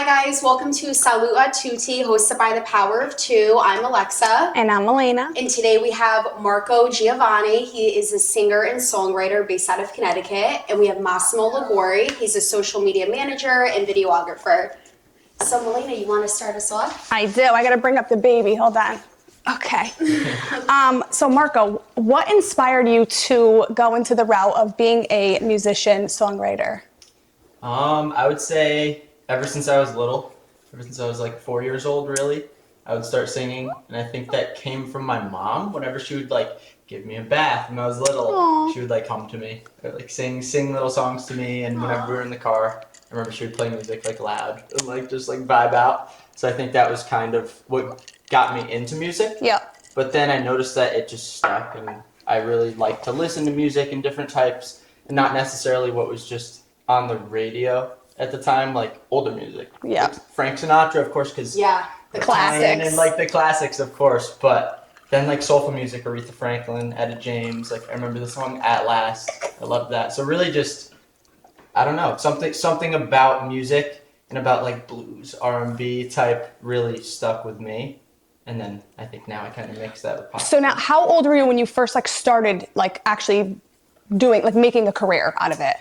Hi guys, welcome to Salute a Tutti, hosted by The Power of Two. I'm Alexa. And I'm Milena. And today we have Marco Giovanni. He is a singer and songwriter based out of Connecticut. And we have Massimo Liguori. He's a social media manager and videographer. So Milena, you want to start us off? I do. I got to bring up the baby. Hold on. Okay. So Marco, what inspired you to go into the route of being a musician, songwriter? I would say ever since I was little, ever since I was like 4 years old, really, I would start singing. And I think that came from my mom. Whenever she would like give me a bath when I was little, Aww. she would like come to me, or, like sing little songs to me. And whenever we were in the car, I remember she would play music like loud and like just like vibe out. So I think that was kind of what got me into music. Yeah. But then I noticed that it just stuck, and I really like to listen to music in different types, and not necessarily what was just on the radio at the time, like older music. Yeah. Like Frank Sinatra, of course, because Yeah, the classics. and like the classics, of course. But then like soulful music, Aretha Franklin, Etta James. Like I remember the song "At Last." I loved that. So really, just I don't know, something about music and about like blues, R&B type really stuck with me. And then I think now I kind of mix that with pop. So now, how old were you when you first like started like actually doing like making a career out of it?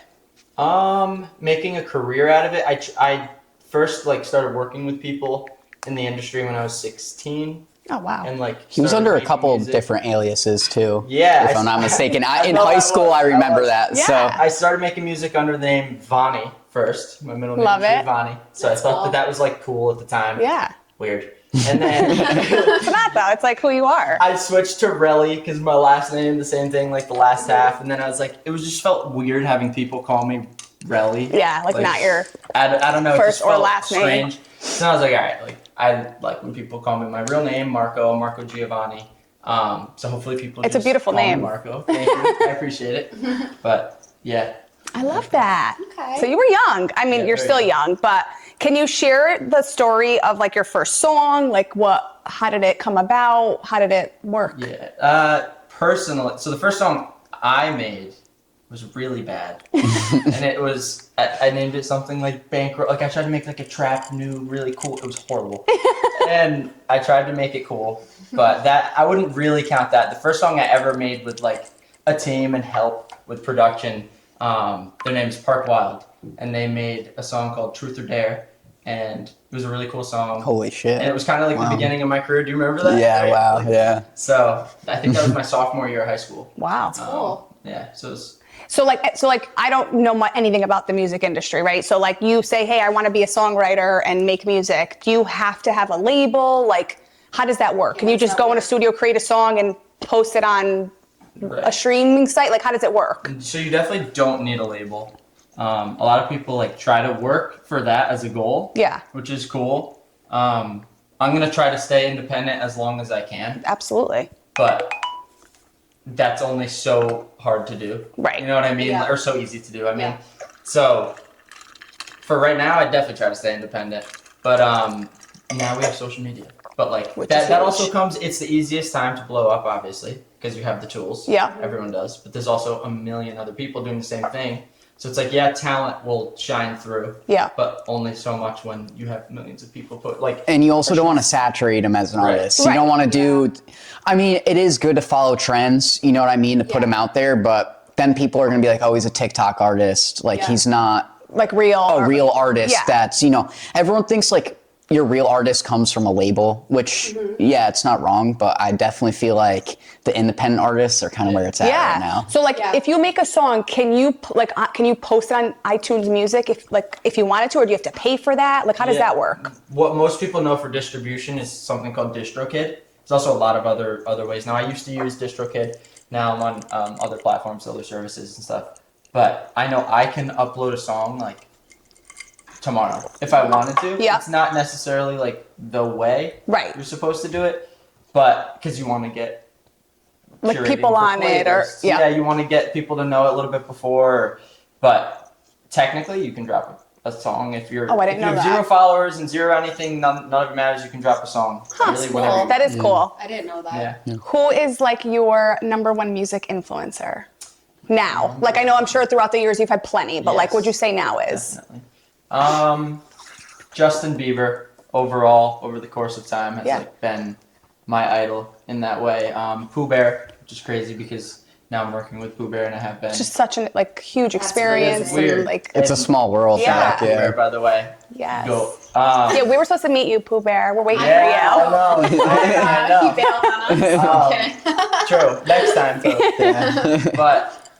Making a career out of it. I first like started working with people in the industry when I was 16. Oh wow. And like He was under a couple music. different aliases too. Yeah, if I'm not mistaken. In know high that school, was- I remember that. Yeah. So I started making music under the name Vani first. My middle name Love is it. Giovanni. So That's I thought cool. that was like cool at the time. Yeah. Weird. And then It's not though. It's like who you are. I switched to Relly because my last name, the same thing, like the last half. And then I was like, it was just felt weird having people call me Relly. Yeah, like not your I don't know. It first just or felt last name. strange. So I was like, all right, like I like when people call me my real name, Marco Giovanni. So hopefully people. It's a just beautiful call me name. Marco. Thank you. I appreciate it. But yeah. I love that. Okay. So you were young. I mean, Yeah, you're very still young. young, but can you share the story of like your first song? Like how did it come about? How did it work? Yeah. Personally, so the first song I made was really bad, and it was I named it something like Bankroll. Like I tried to make like a trap new, really cool. It was horrible, and I tried to make it cool, but that I wouldn't really count that. The first song I ever made with like a team and help with production. Their name is Park Wild, and they made a song called Truth or Dare, and it was a really cool song. holy shit. And it was kind of like Wow. the beginning of my career. Do you remember that? Yeah. Right? Wow. Like, Yeah. So I think that was my sophomore year of high school. Wow. Cool. Yeah. So it was, So like I don't know anything about the music industry, right? So like you say, hey, I want to be a songwriter and make music. Do you have to have a label? Like, how does that work? Can you how does just that go in a work? studio, create a song, and post it on a streaming site? Like, how does it work? so you definitely don't need a label. A lot of people like try to work for that as a goal. Yeah. Which is cool. I'm gonna try to stay independent as long as I can, Absolutely. but that's only so hard to do. Right. You know what I mean? Yeah. Or so easy to do. I mean, Yeah. so for right now, I definitely try to stay independent. But now we have social media. But like Which is that huge. also comes. It's the easiest time to blow up, obviously, because you have the tools. Yeah. Everyone does. But there's also a million other people doing the same thing. So it's like, yeah, talent will shine through. Yeah. But only so much when you have millions of people put like. And you also don't want to saturate them as an Right. artist. Right. You don't want to do. I mean, it is good to follow trends. You know what I mean, to put Yeah. them out there, but then people are going to be like, oh, he's a TikTok artist. Like Yeah. he's not Like real. a real artist. Yeah. That's everyone thinks like your real artist comes from a label, which yeah, it's not wrong, but I definitely feel like the independent artists are kind of where it's at Yeah. right now. So like, Yeah. if you make a song, can you post it on iTunes Music if you wanted to, or do you have to pay for that? Like, how does Yeah. that work? What most people know for distribution is something called DistroKid. There's also a lot of other ways. Now I used to use DistroKid. Now I'm on other platforms, other services and stuff. But I know I can upload a song like tomorrow if I wanted to. Yeah. It's not necessarily like the way Right. you're supposed to do it, but because you want to get Like curating people for on it, or playlists. Yeah, you want to get people to know it a little bit before. But technically, you can drop a song if you're. Oh, I didn't if you know have zero that. followers and zero anything, none of it matters. You can drop a song. Really, cool. whatever. That is cool. I didn't know that. Yeah. Who is like your number one music influencer now? Like, I know I'm sure throughout the years you've had plenty, but like, Yes. would you say now is? Definitely. Justin Bieber overall over the course of time has like been my idol in that way. Pooh Bear, which is crazy because now I'm working with Pooh Bear and I have been. It's just such a like huge experience weird. and like It's a small world. Yeah. Pooh Bear, by the way. yes. Go. Yeah, we were supposed to meet you, Pooh Bear. We're waiting Yeah, for you. I know. He bailed on us. True. Next time, too. But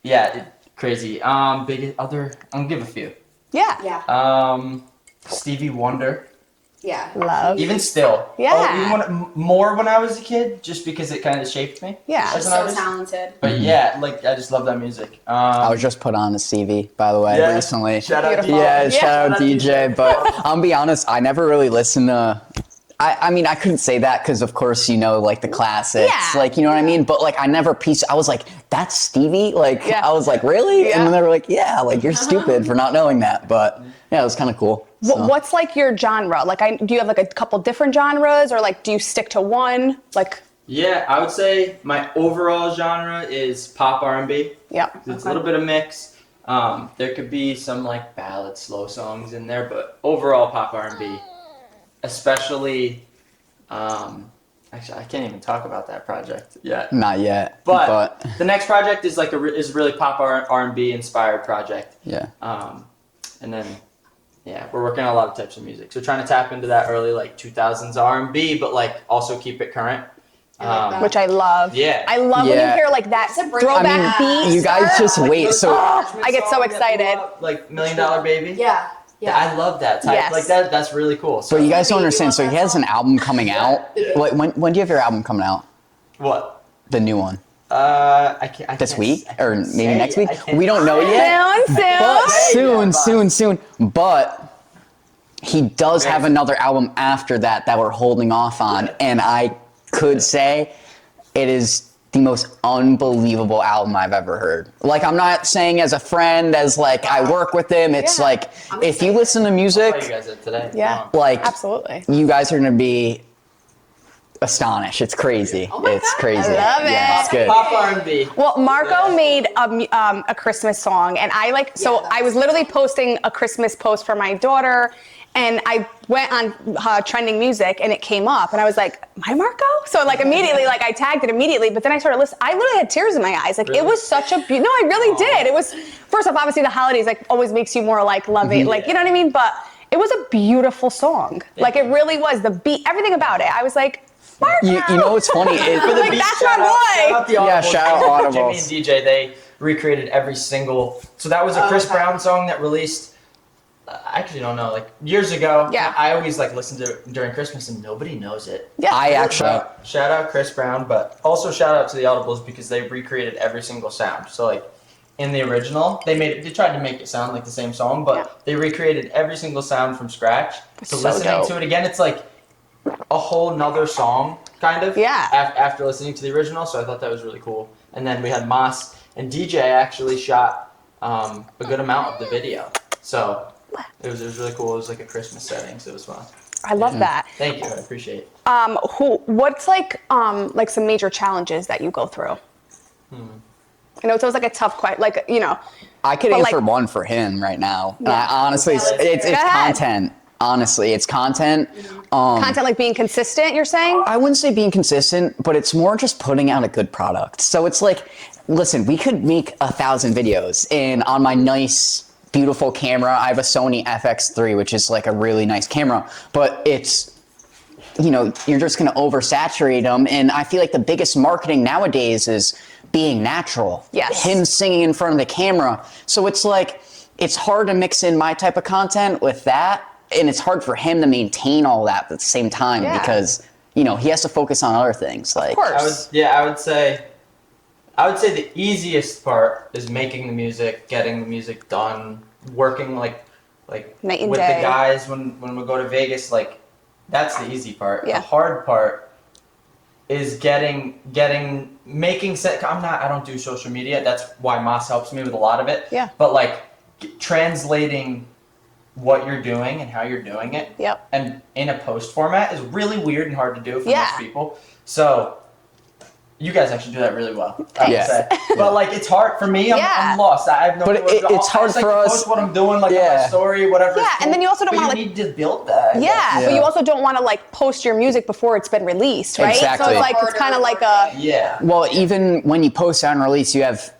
yeah, crazy. Big other. I'm gonna give a few. Yeah. Yeah. Stevie Wonder. Yeah. Love. Even still. Yeah. Oh, even more when I was a kid, just because it kind of shaped me. Yeah. As an So artist. talented. But yeah, like I just love that music. I was just put on a CV, by the way, Yeah. recently. Shout out Beautiful. DJ. Yeah, shout out DJ. DJ. But I'll be honest, I never really listened to. I mean, I couldn't say that because, of course, you know, like the classics, Yeah. like, you know what I mean? But, like, I never I was like, that's Stevie? Like, Yeah. I was like, really? Yeah. And then they were like, yeah, like, you're stupid for not knowing that. But, yeah, it was kind of cool. So. What's like your genre? Like, do you have like a couple different genres, or like, do you stick to one? Like, Yeah, I would say my overall genre is pop R&B. yeah. It's a little bit of mix. There could be some like ballad, slow songs in there, but overall pop R&B, especially. Actually, I can't even talk about that project yet. Not yet. But the next project is like is really pop R&B inspired project. Yeah. And then yeah, we're working on a lot of types of music. So trying to tap into that early like 2000s R&B, but like also keep it current. Which I love. Yeah. I love when you Yeah. hear like that It's a break- throwback beat. You guys just wait. So, I get so excited. Like $1 Million Baby. Yeah. Yeah, I love that type. Yes. Like that. That's really cool. So but you guys don't Baby, understand. So, love he that has an song. album coming out. Like, when do you have your album coming out? what? The new one? I can't. This week? I can't Or maybe say next it. week? I can't- We don't know yet. Soon. But soon. But he does have another album after that we're holding off on. And I could say it is the most unbelievable album I've ever heard. Like, I'm not saying as a friend, as like I work with him. It's Yeah. like, I'm if you excited. listen to I'll music, tell you guys that today. Yeah. like, Absolutely. you guys are going to be astonished. It's crazy. Oh my It's God. crazy. I love Yeah, it. it's good. Pop R&B. Well, Marco made a Christmas song, and I like. So Yeah, I was literally posting a Christmas post for my daughter, and I went on trending music, and it came up, and I was like, "My Marco!" So like immediately, like I tagged it immediately. But then I started listening. I literally had tears in my eyes. Like Really? it was such a no, I really did. It was first off, obviously the holidays like always makes you more like loving, like you know what I mean. But it was a beautiful song. Like it really was. The beat, everything about it. I was like, Marco. You know what's funny? For the Like, beat, that's shout my out- boy. Shout out the Yeah, Audibles. shout out Jimmy Audibles. and DJ, they recreated every single. So that was a Chris okay. Brown song that released. I actually don't know, like years ago. Yeah. I always like listen to it during Christmas and nobody knows it. Yeah. I actually, Shout out Chris Brown, but also shout out to the Audibles because they recreated every single sound. So like in the original, they tried to make it sound like the same song, but Yeah. they recreated every single sound from scratch. So so listening dope. to it again, it's like a whole nother song, kind of. Yeah. After listening to the original, so I thought that was really cool. And then we had Moss and DJ actually shot a good amount of the video. So it was really cool. It was like a Christmas setting, so it was fun. I love that. Thank you, I appreciate it. What's like some major challenges that you go through? I know it's always like a tough question, like, you know. I could But, answer like- one for him right now. And Yeah. I honestly, Yeah, let's it's hear it. Go ahead. content. Honestly, it's content. Content like being consistent, you're saying? I wouldn't say being consistent, but it's more just putting out a good product. So it's like, listen, we could make 1,000 videos, and on my nice, beautiful camera, I have a Sony FX3, which is like a really nice camera, but it's, you know, you're just going to oversaturate them. And I feel like the biggest marketing nowadays is being natural. Yes. Him singing in front of the camera. So it's like, it's hard to mix in my type of content with that. And it's hard for him to maintain all that at the same time Yeah. because, you know, he has to focus on other things. Like, Of course. I would say the easiest part is making the music, getting the music done, working like Night and with day. the guys when we go to Vegas. Like that's the easy part. Yeah. The hard part is making set. I don't do social media. That's why Moss helps me with a lot of it. Yeah. But like translating what you're doing and how you're doing it. Yep. And in a post format is really weird and hard to do for Yeah. most people. So You guys actually do that really well. I would Yeah. say. But like, it's hard for me. Yeah. I'm lost. I have no. But clue what- it's hard I just, like, for us- Post what I'm doing, like on Yeah. my story, whatever. Yeah, it's and then you also don't but wanna, you like- need to build that. I Yeah, guess. but Yeah. you also don't want to like post your music before it's been released, right? So Exactly. it's like it's kind of like a Yeah. Well, even when you post out and release, you have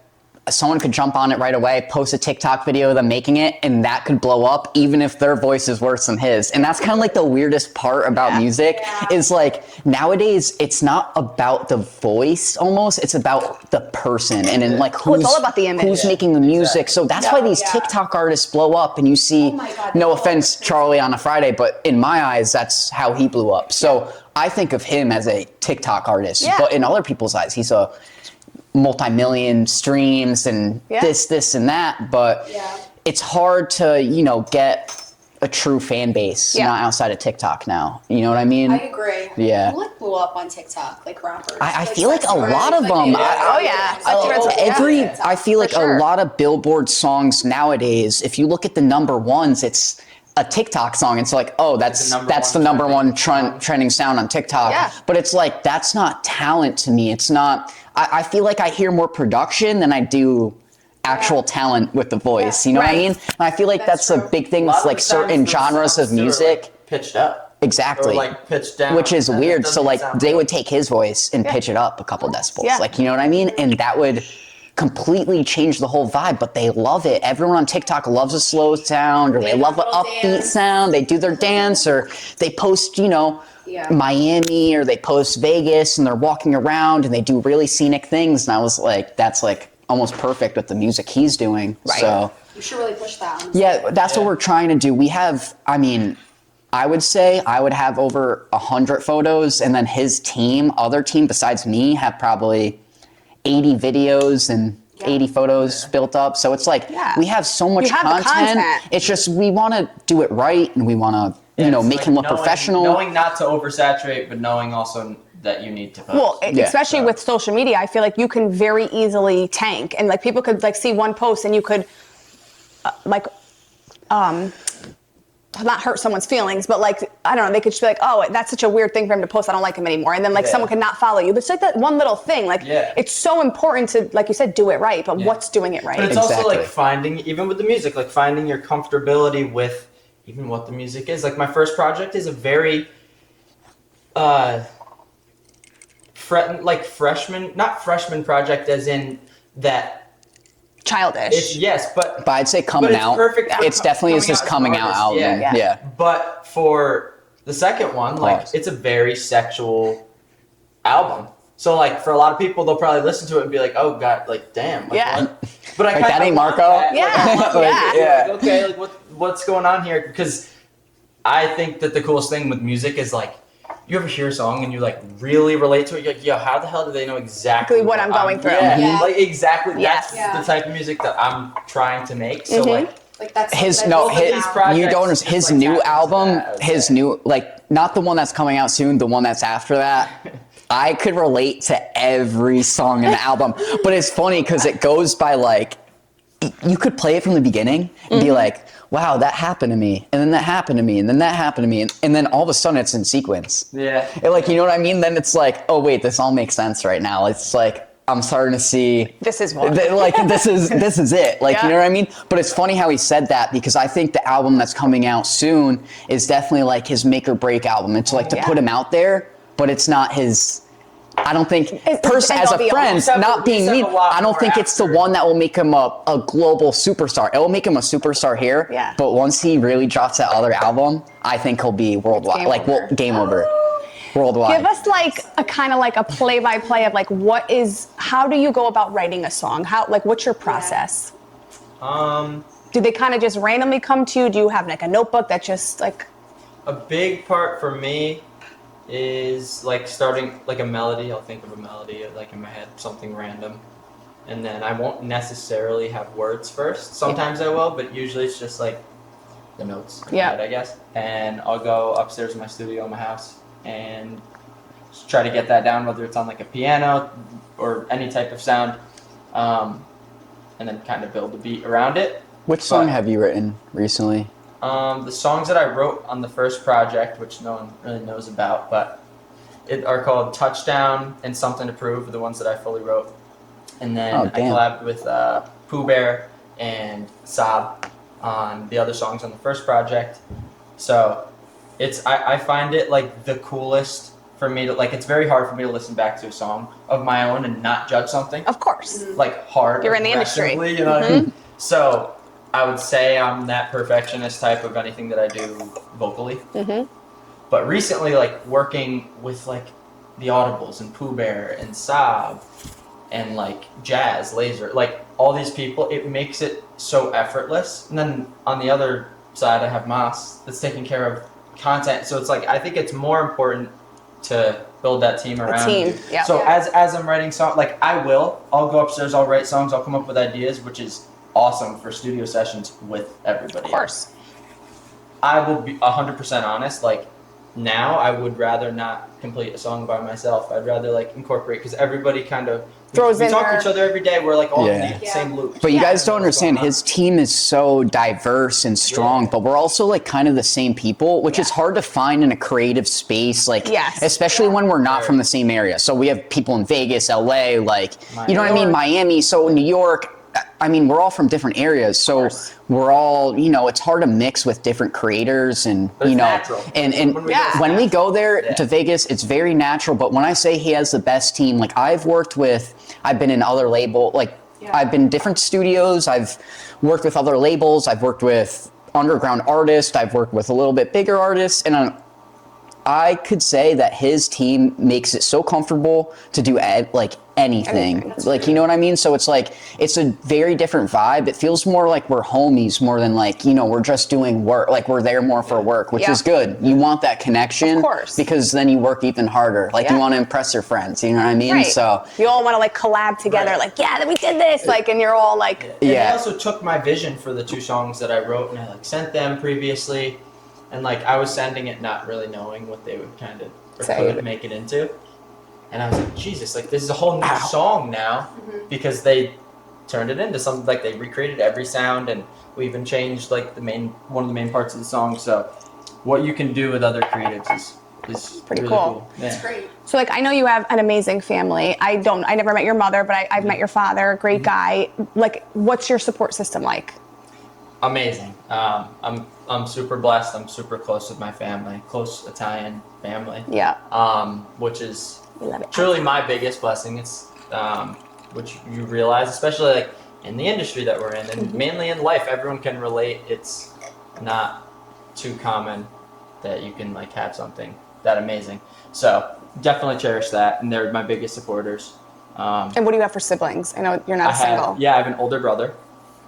someone could jump on it right away, post a TikTok video of them making it, and that could blow up even if their voice is worse than his. And that's kind of like the weirdest part about music is like nowadays it's not about the voice almost, it's about the person and then like Oh, who's, it's all about the image. who's making the music. So that's why these TikTok artists blow up and you see, Oh my God, no they offense, blow up. Charlie on a Friday, but in my eyes, that's how he blew up. So I think of him as a TikTok artist, Yeah. but in other people's eyes, he's a multi-million streams and this and that, but it's hard to, you know, get a true fan base not outside of TikTok now. You know what I mean? I agree. Yeah. Who like blew up on TikTok, like rappers? I feel like a lot of them. I feel like a lot of Billboard songs nowadays, if you look at the number ones, it's a TikTok song. It's like, oh, that's the number one trending sound on TikTok. Yeah. But it's like, that's not talent to me. It's not, I feel like I hear more production than I do actual talent with the voice. You know what I mean? And I feel like that's a big thing with like certain genres of music. Like, pitched up. Exactly. Or like pitched down. Which is And weird. it So doesn't like sound they right. would take his voice and pitch it up a couple decibels. Yeah. Like, you know what I mean? And that would completely change the whole vibe, but they love it. Everyone on TikTok loves a slow sound or they love an upbeat sound. They do their dance or they post, you know, Miami or they post Vegas and they're walking around and they do really scenic things. And I was like, that's like almost perfect with the music he's doing. Right. So You should really push that. yeah, that's what we're trying to do. We have, I mean, I would say I would have over 100 photos and then his team, other team besides me, have probably 80 videos and 80 photos built up. So it's like we have so much content. It's just we want to do it right and we want to, you know, make him look professional. Knowing not to oversaturate, but knowing also that you need to post. Well, especially with social media, I feel like you can very easily tank, and like people could like see one post and you could not hurt someone's feelings, but like, I don't know, they could just be like, oh, that's such a weird thing for him to post, I don't like him anymore. And then like someone could not follow you. But it's like that one little thing. Like it's so important to, like you said, do it right, but what's doing it right? But it's also like finding, even with the music, like finding your comfortability with even what the music is. Like my first project is a very not freshman project as in that childish. it's but I'd say coming out. Perfect. It's definitely is his coming out album. Yeah. But for the second one, like it's a very sexual album. So like for a lot of people, they'll probably listen to it and be like, "Oh God, like damn." Like, what? But I like that ain't Marco. Okay, like what's going on here? Because I think that the coolest thing with music is like, you ever hear a song and you like really relate to it? You're like, yo, how the hell do they know exactly what I'm going through? Like exactly. That's the type of music that I'm trying to make. So like that's his like, no both of his these you don't projects his just, like, new tap into album that, his new like not the one that's coming out soon, the one that's after that. I could relate to every song in the album, but it's funny because it goes by like you could play it from the beginning and be like, wow, that happened to me, and then that happened to me, and then that happened to me, and then all of a sudden it's in sequence. Yeah. And like, you know what I mean? Then it's like, oh wait, this all makes sense right now. It's like I'm starting to see this is what like this is it. Like, you know what I mean? But it's funny how he said that because I think the album that's coming out soon is definitely like his make or break album. It's like to put him out there, but it's not his. I don't think, as a friend, not being mean, I don't think it's the one that will make him a global superstar. It will make him a superstar here, but once he really drops that other album, I think he'll be worldwide. Game over. Worldwide. Give us like a kind of like a play-by-play of like how do you go about writing a song? What's your process? Do they kind of just randomly come to you? Do you have like a notebook that just like? A big part for me is like starting like a melody. I'll think of a melody like in my head, something random, and then I won't necessarily have words first. Sometimes I will, but usually it's just like the notes. I guess. And I'll go upstairs in my studio in my house and just try to get that down, whether it's on like a piano or any type of sound, and then kind of build a beat around it. Which song have you written recently? The songs that I wrote on the first project, which no one really knows about, but are called Touchdown and Something to Prove, the ones that I fully wrote. And then Oh, I damn. collabed with Pooh Bear and Saab on the other songs on the first project. So I find it like the coolest for me to, like, it's very hard for me to listen back to a song of my own and not judge something. Of course. Like hard. You're in the industry. aggressively, you know what I mean? So I would say I'm that perfectionist type of anything that I do vocally. But recently, like working with like the Audibles and Pooh Bear and Saab and like Jazz, Laser, like all these people, it makes it so effortless. And then on the other side, I have Mas that's taking care of content. So it's like, I think it's more important to build that team around you. Yeah. So as I'm writing songs, like I'll go upstairs, I'll write songs, I'll come up with ideas, which is awesome for studio sessions with everybody. Of course. I will be 100% honest, like now I would rather not complete a song by myself. I'd rather like incorporate, because everybody kind of Throws we in talk to their- each other every day. We're like all Yeah. in the same loop. But you Yeah. guys don't understand, his team is so diverse and strong, Yeah. but we're also like kind of the same people, which is hard to find in a creative space, like Yes. especially when we're not from the same area. So we have people in Vegas, LA, like you know what I mean, York. Miami, so New York. I mean, we're all from different areas, so course. we're all, you know, it's hard to mix with different creators and But it's you know, natural. and When we Yeah. go, it's when we natural. go there Yeah. to Vegas, it's very natural. But when I say he has the best team, like I've been in other I've been different studios. I've worked with other labels. I've worked with underground artists. I've worked with a little bit bigger artists, and I could say that his team makes it so comfortable to do anything. Like, you know what I mean? So it's like, it's a very different vibe. It feels more like we're homies more than like, you know, we're just doing work. Like we're there more for work, which Yeah. is good. You want that connection. Of course. Because then you work even harder. Like Yeah. you want to impress your friends. You know what I mean? Right. So you all want to like collab together, Right. like, yeah, we did this, like, and you're all like, And Yeah. I also took my vision for the 2 songs that I wrote and I like sent them previously, and like I was sending it not really knowing what they would kind of or Say. could make it into, and I was like, Jesus, like this is a whole new song now, because they turned it into something, like they recreated every sound, and we even changed like one of the main parts of the song. So what you can do with other creatives is Pretty really cool. Yeah. It's great. so like, I know you have an amazing family. I never met your mother, but I've met your father, great guy. Like, what's your support system like? Amazing. I'm super blessed. I'm super close with my family, close Italian family. Yeah. Which is We love it. truly my biggest blessing. It's which you realize, especially like in the industry that we're in, and mainly in life, everyone can relate. It's not too common that you can like have something that amazing. So definitely cherish that, and they're my biggest supporters. And what do you have for siblings? I know you're not single. I have an older brother,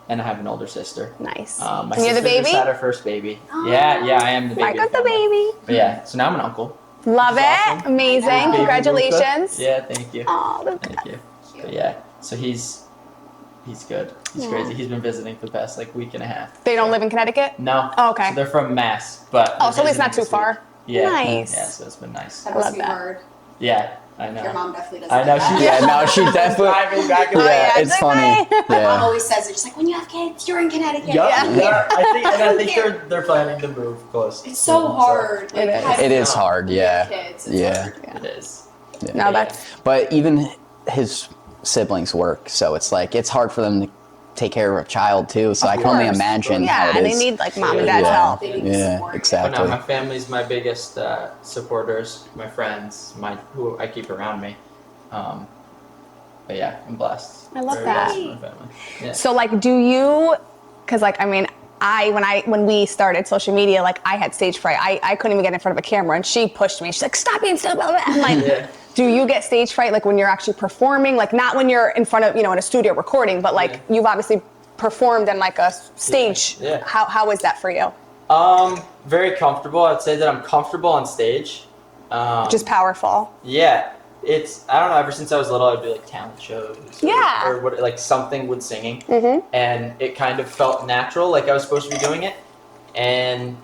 and I have an older sister. Nice. My And you're the sister just baby? had her first baby. Yeah, I am the baby. Marco's of the family. baby. But yeah, so now I'm an uncle. Love it. Awesome. Amazing. Baby Congratulations. Yeah, thank you. Aw, Thank you. But yeah, so he's good. He's crazy. He's been visiting for the past like week and a half. they don't live in Connecticut? No. Oh, okay. So they're from Mass, but Oh, they're so it's not visiting too this far. week. Yeah. Nice. Yeah, so it's been nice. That I must love be that. hard. Yeah, I know. Your mom definitely doesn't. I know do that. she. yeah, no, she definitely. Driving back and Oh, forth. yeah, it's it's funny. like, My mom Yeah. always says it, just like when you have kids, you're in Connecticut. Yeah, Yeah. I think they're planning to move close. It's so hard. Like, It is. having It is hard. Yeah. kids. It's Yeah. hard. It is. Yeah. No, that's But even his siblings work, so it's like it's hard for them to take care of a child too. So I can only course. imagine how yeah, it they is. need like mom and Yeah. dad's help. They need the Yeah, support. But exactly. no, my family's my biggest supporters, my friends, who I keep around me. But yeah, I'm blessed. I love Very that. blessed with my family. Yeah. So like, do you? Because like, I mean, when we started social media, like I had stage fright. I couldn't even get in front of a camera, and she pushed me. She's like, "Stop being so blah blah." I'm like, Yeah. do you get stage fright like when you're actually performing? Like not when you're in front of in a studio recording, but like Yeah. you've obviously performed in like a stage. Yeah. How is that for you? Very comfortable. I'd say that I'm comfortable on stage. Just powerful. Yeah, I don't know. Ever since I was little, I'd do like talent shows. Yeah. Or what, like something with singing, and it kind of felt natural, like I was supposed to be doing it. And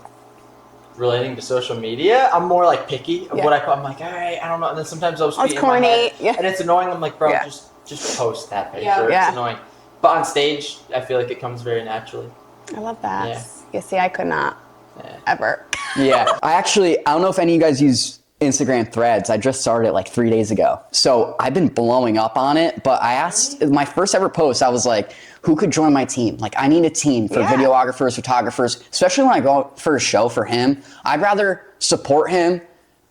relating to social media, I'm more like picky of Yeah. what I put. I'm like, all right, I don't know. And then sometimes I'll just it's be in my corny. head, Yeah. and it's annoying. I'm like, bro, Yeah. just post that picture. Yeah. Yeah. It's annoying. But on stage, I feel like it comes very naturally. I love that. Yeah. You see, I could not Yeah. ever. Yeah, I don't know if any of you guys use Instagram Threads. I just started it like 3 days ago. So I've been blowing up on it, but I asked my first ever post, I was like, who could join my team? Like, I need a team for videographers, photographers, especially when I go out for a show for him. I'd rather support him,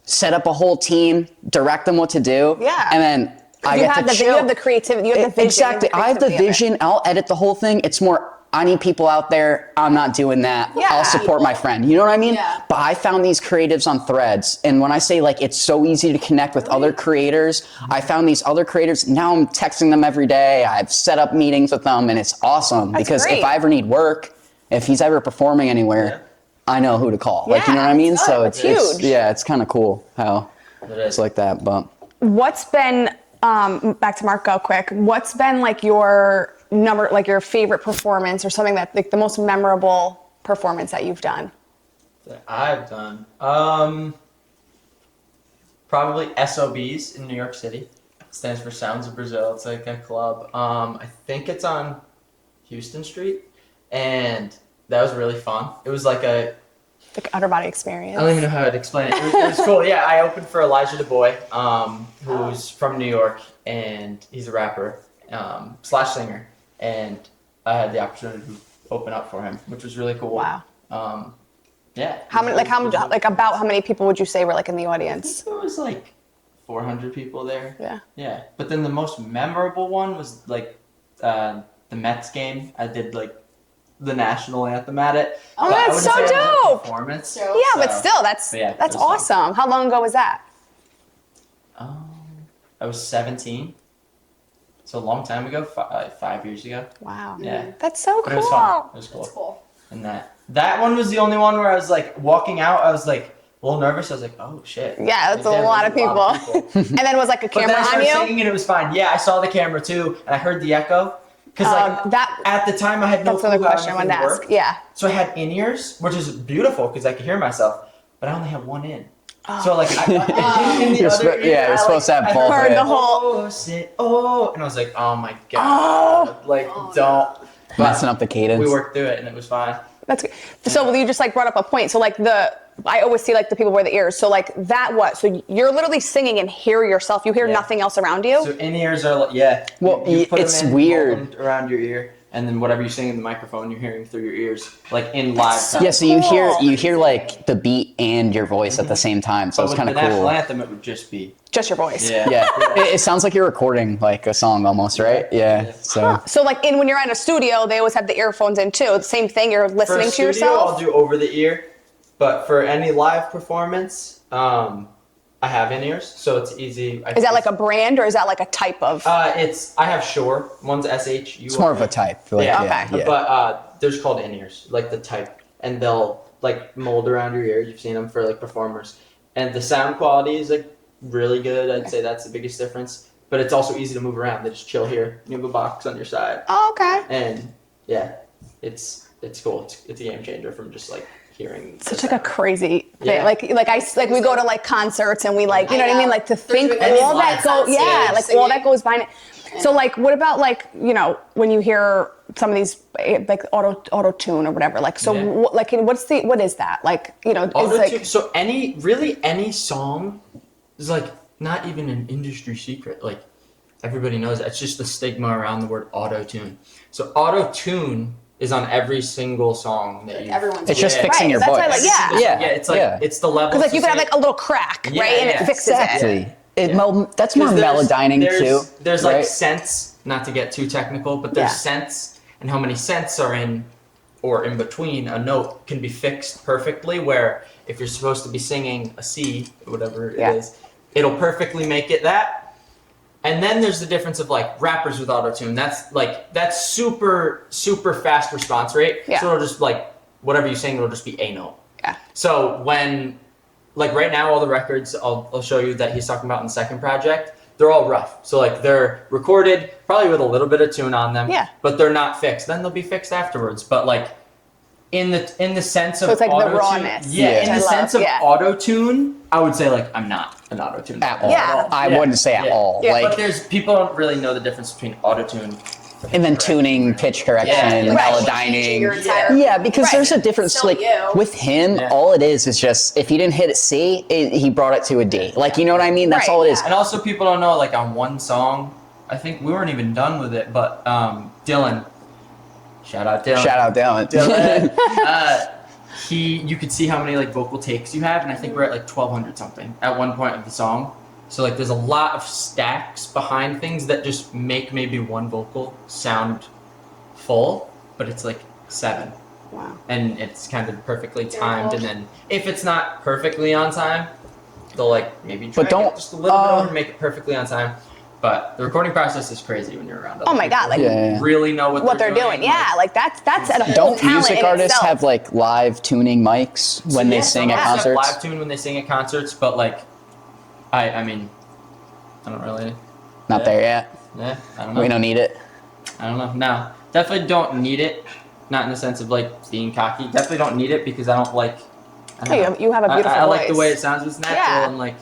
set up a whole team, direct them what to do. Yeah. And then I get to chill. You have the creativity, you have the vision. Exactly. I have the vision. I'll edit the whole thing. It's more, I need people out there. I'm not doing that. Yeah. I'll support my friend. You know what I mean? Yeah. But I found these creatives on Threads. And when I say like it's so easy to connect with other creators, I found these other creators. Now I'm texting them every day. I've set up meetings with them and it's awesome. That's because great. if I ever need work, if he's ever performing anywhere, I know who to call. Like, you know what I mean? that's So good. it's It's huge. yeah, it's kind of cool how it's like that. But What's been, back to Marco quick, what's been like your your favorite performance or something that like the most memorable performance that you've done? That I've done. Probably SOBs in New York City. It stands for Sounds of Brazil. It's like a club. I think it's on Houston Street, and that was really fun. It was like a Like outer body experience. I don't even know how to explain it. It was cool. Yeah, I opened for Elijah DuBois, who's from New York, and he's a rapper slash singer. And I had the opportunity to open up for him, which was really cool. Wow. Yeah. How many about how many people would you say were like in the audience? There was like 400 people there. Yeah. Yeah. But then the most memorable one was like the Mets game. I did like the national anthem at it. Oh, But I that's wouldn't so say it was a dope. performance. Yeah, but still, that's But yeah, it that's was fun. awesome. How long ago was that? I was 17. So a long time ago, 5 years ago. Wow. Yeah. That's so cool. But it was fun. It was cool. That's cool. And that one was the only one where I was like walking out. I was like a little nervous. I was like, oh shit. Yeah, that's a Like, lot of people. And then was like a But camera then I on started you? singing and it was fine. Yeah, I saw the camera too, and I heard the echo. Because like that- at the time I had no That's clue another how question I wanted to anything ask. worked. Yeah. So I had in-ears, which is beautiful because I could hear myself, but I only had one in. So like in the You're other sp- ear, yeah, you're I, supposed to have I both Heard in. the whole. Oh, sit, oh, and I was like, oh my god, like don't. messing up the cadence. We worked through it and it was fine. That's good. So you just like brought up a point. So like I always see like the people wear the ears. So like that what? So you're literally singing and hear yourself. You hear nothing else around you. So in-ears are like, yeah. Well, you put it's them in, weird. hold them around your ear, and then whatever you sing in the microphone, you're hearing through your ears, like in live. so Yeah, so you hear cool. like the beat and your voice at the same time, so But it's with kind the of national cool. anthem, it would just be. Just your voice. Yeah. Yeah, it sounds like you're recording like a song almost, right? Yeah. So So like when you're in a studio, they always have the earphones in too. The same thing. You're For listening a to studio, yourself. I'll do over the ear, but for any live performance, I have in-ears, so it's easy. Is that like a brand or is that like a type of? I have Shure. One's SHU. it's more of a type. Like, Yeah. Okay. But there's called in-ears, like the type, and they'll like mold around your ear. You've seen them for like performers, and the sound quality is like really good. I'd say that's the biggest difference. But it's also easy to move around. They just chill here. You have a box on your side, Oh, okay. and yeah, it's cool. It's a game changer from just like hearing. Such like a crazy thing. Yeah. Like we go to like concerts and we like, you know I what I mean? know. Like to They're think doing any all live that go, on yeah, stage like all that singing. goes behind it. So like, what about like, you know, when you hear some of these like auto tune or whatever, like, so Yeah. what is that? Like, you know, it's Auto-tune. like, So any song is like not even an industry secret. Like everybody knows that. It's just the stigma around the word auto-tune. So auto-tune is on every single song that you. Everyone's It's just Yeah. fixing Right, your that's voice. why, like, yeah. Yeah, it's like it's the level. cause like you could have like a little crack, Yeah, right? And yeah. it fixes it. Exactly. Yeah. That's more melodyning too. There's right? like cents, not to get too technical, but there's Yeah. cents, and how many cents are in or in between a note can be fixed perfectly. Where if you're supposed to be singing a C, whatever Yeah. it is, it'll perfectly make it that. And then there's the difference of like rappers with autotune. That's super fast response rate. Yeah. So it'll just like whatever you sing, it'll just be a note. Yeah. So when, like right now, all the records I'll show you that he's talking about in the second project, they're all rough. So like they're recorded probably with a little bit of tune on them. Yeah. But they're not fixed. Then they'll be fixed afterwards. But like in the sense of So it's like the auto-tune, rawness. Yeah. which In I the love, sense of yeah. auto tune, I would say like I'm not an auto tune At all. Yeah. I Yeah. wouldn't say at Yeah. all. Yeah. Like but there's people don't really know the difference between auto tune And then tuning, pitch correction, Yeah. Changing your melodyning. entire- Yeah, because there's a difference. Still Like you. with him, Yeah. all it is just if he didn't hit a C, he brought it to a D. Like, you know what I mean? That's Right, all it is. And also, people don't know, like, on one song, I think we weren't even done with it, but Dylan, shout out Dylan. Shout out Dylan. Dylan. You could see how many, like, vocal takes you have, and I think we're at, like, 1,200 something at one point of the song. So, like, there's a lot of stacks behind things that just make maybe one vocal sound full, but it's, like, 7. Wow. And it's kind of perfectly timed, and then if it's not perfectly on time, they'll like maybe try But don't- just a little bit over to make it perfectly on time. But the recording process is crazy when you're around other Oh my God, people like- who Yeah. really know what They're doing. Yeah, like that's a whole Don't talent music in artists itself. have like live tuning mics when they sing at some artists have concerts? live tune when they sing at concerts, but like I mean I don't really Not there yet. yeah, I don't know. We don't need it. I don't know. No, definitely don't need it. Not in the sense of like being cocky. Definitely don't need it because I don't like. I don't Hey, know. you have a beautiful I like the voice. way it sounds. It's natural Yeah. and like.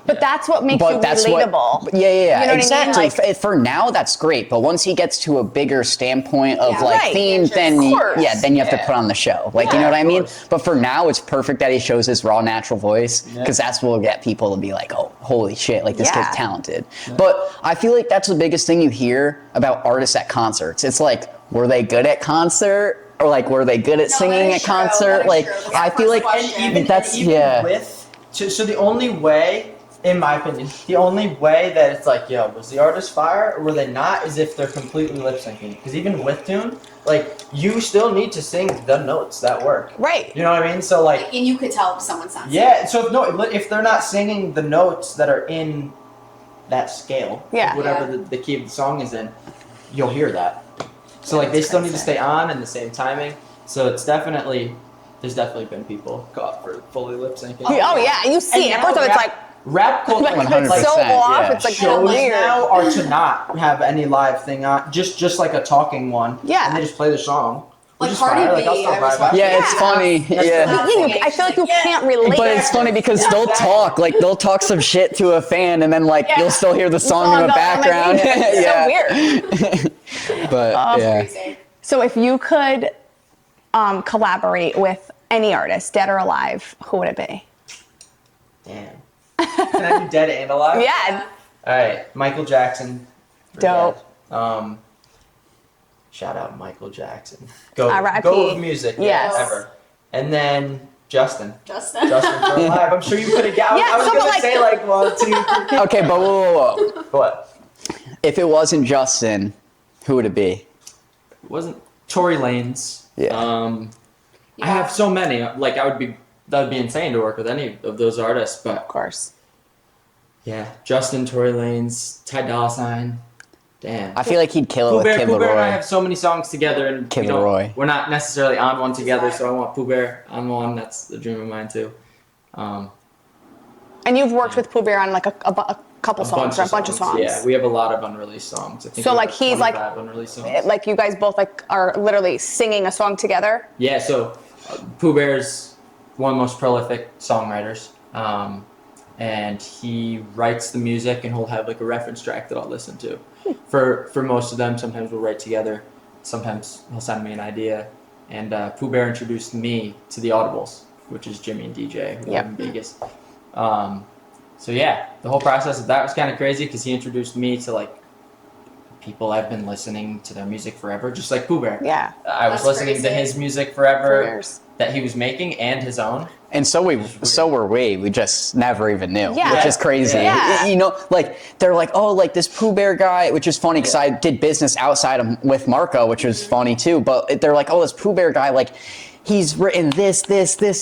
But that's what makes you relatable. What, yeah, You know what I mean? exactly. Like- For now, that's great. But once he gets to a bigger standpoint of Yeah, like right. theme, then Of you, course. then you have to Yeah. put on the show. Like, you Yeah, know what I of mean? course. But for now, it's perfect that he shows his raw, natural voice because that's what will get people to be like, oh, holy shit, like this Yeah. kid's talented. But I feel like that's the biggest thing you hear about artists at concerts. It's like, were they good at concert? Or like, were they good at No, singing that at is true. concert? That is Like, true. That's I the feel like first question. Even with so the only way, in my opinion, the only way that it's like, yo, was the artist fire or were they not, is if they're completely lip syncing. Because even with tune, like you still need to sing the notes that work. Right. You know what I mean? So like, And you could tell if someone's not yeah. So if they're not singing the notes that are in that scale, Yeah. whatever Yeah. the key of the song is in, you'll hear that. So like they still need to stay on in the same timing. So it's definitely. There's definitely been people caught for fully lip syncing. Oh yeah, you see it. At now first, it's like rap culture, like, like, it's so 100%, off. yeah. It's like kind of shows weird. now are to not have any live thing on, just like a talking one. Yeah. And they just play the song. Like which is Cardi fine. Like, I'll B, still I was vibe out. yeah, it's Yeah. funny. That's Yeah. Yeah, I feel like you can't relate. But it's funny because they'll talk, like they'll talk some shit to a fan, and then like Yeah. you'll still hear the song in the going, I'm like, background. it's so weird. But yeah, Crazy. So if you could collaborate with any artist, dead or alive, who would it be? Damn. Can I do dead and alive? Yeah. All right, Michael Jackson. for Dope. dead. Shout out Michael Jackson. Go R.I.P. go with music. Yes. Yeah, ever. And then Justin. Justin. Justin for alive. I'm sure you could have got. Yeah, I was so, but gonna like- say like 1, 2, 3. okay, but whoa. What? If it wasn't Justin, who would it be? It wasn't Tory Lanez. Yeah. I have so many. Like that would be insane to work with any of those artists. But Of course. yeah, Justin, Tory Lanez, Ty Dolla $ign. Damn. I feel like he'd kill it Pooh with Bear, Kid Pooh Bear and I Leroy. have so many songs together, and Kid we don't- Leroy. we're not necessarily on one together. So I want Pooh Bear on one. That's the dream of mine too. And you've worked with Pooh Bear on like a couple songs, or a bunch of songs. Yeah, we have a lot of unreleased songs. I think So, we have like, he's, like- 25 unreleased songs. Like you guys both like are literally singing a song together. Yeah, so Pooh Bear's one of the most prolific songwriters. And he writes the music and he'll have like a reference track that I'll listen to. For most of them, sometimes we'll write together. Sometimes he'll send me an idea. And Pooh Bear introduced me to the Audibles, which is Jimmy and DJ who live in Vegas. So yeah, the whole process of that was kind of crazy because he introduced me to like people I've been listening to their music forever, just like Pooh Bear. Yeah. I was That's listening to crazy. his music For forever years. that he was making and his own. And so were we. We just never even knew, Yeah. which is crazy. Yeah. You know, like they're like, oh, like this Pooh Bear guy, which is funny because I did business outside of with Marco, which was funny too. But they're like, oh, this Pooh Bear guy, like he's written this,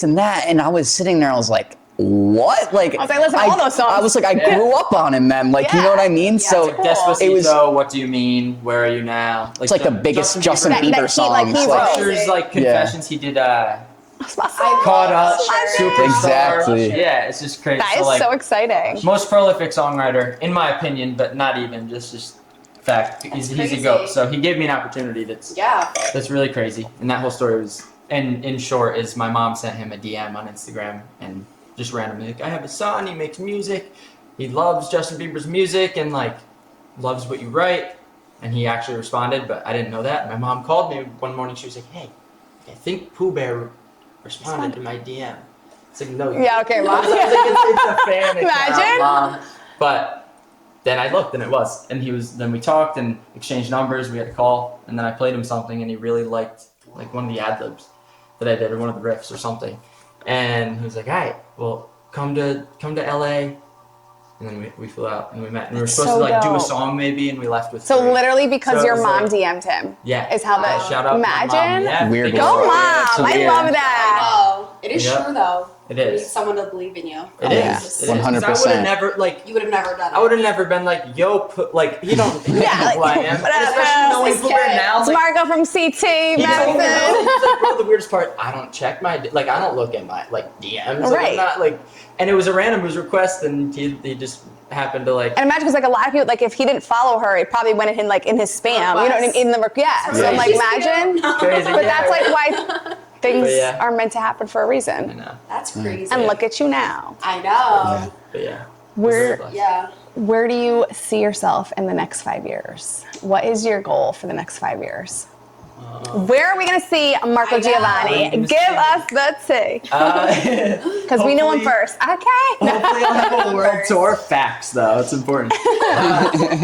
and that, and I was sitting there, I was like, what? Like I was like, listen to all those songs. I was like, I grew up on him, man. Like, you know what I mean? So cool. Despacito, it was. What Do You Mean? Where Are You Now? It's like the biggest Justin That- Bieber that he, like, songs. he Like, wrote. There's like Confessions he did. Caught Caught Up, Superstar. Exactly. Yeah, it's just crazy. That is like, so exciting. most prolific songwriter, in my opinion, but not even just fact. He's a crazy. goat. So he gave me an opportunity that's really crazy. And that whole story was, and in short, is my mom sent him a DM on Instagram and just randomly like, I have a son. He makes music. He loves Justin Bieber's music and like loves what you write. and he actually responded, but I didn't know that. My mom called me one morning. She was like, "Hey, I think Pooh Bear responded to my DM." It's like, no. Yeah, okay, Mom. I was like, it's a fan account, Imagine. Mom. But then I looked, and it was. And then we talked and exchanged numbers. We had a call, and then I played him something, and he really liked like one of the ad libs that I did, or one of the riffs or something. And he was like, "All right, well, come to LA." And then we flew out and we met. And we were supposed to like do a song maybe, and we left with So 3. literally because So it your was mom like- DM'd him. Yeah. Is how that. Shout out to my mom. Imagine. Yeah, Weird big Go, story. Mom. It's I weird. love that. Oh, it is Yep. true though. It You need is. someone to believe in you. It Yeah. is. It is. 100%. 'Cause I would have never like. You would have never done it. I would have never been like, yo, like you don't know Yeah, who I am. whatever. Especially knowing This Pooh Bear kid. now. It's Like, Marco from CT, he's like, Madison. he's like, bro, the weirdest part, I don't check my like I don't look at my like DMs. Like, Right. I'm not like, and it was a random request, and he just happened to like. And imagine because like a lot of people, like if he didn't follow her, it probably went in like in his spam. You know what I mean? In the yeah. So I'm like, She's imagine. Crazy. But yeah, that's like why things But yeah. are meant to happen for a I reason. know. That's crazy. And look at you now. I know. But yeah. Where Yeah. where do you see yourself in the next 5 years? What is your goal for the next 5 years? Where are we going to see Marco I know. Giovanni? Where are we Give us the tea. Because we know him hopefully- first. Okay. Hopefully I'll have a world tour. Facts, though. It's important.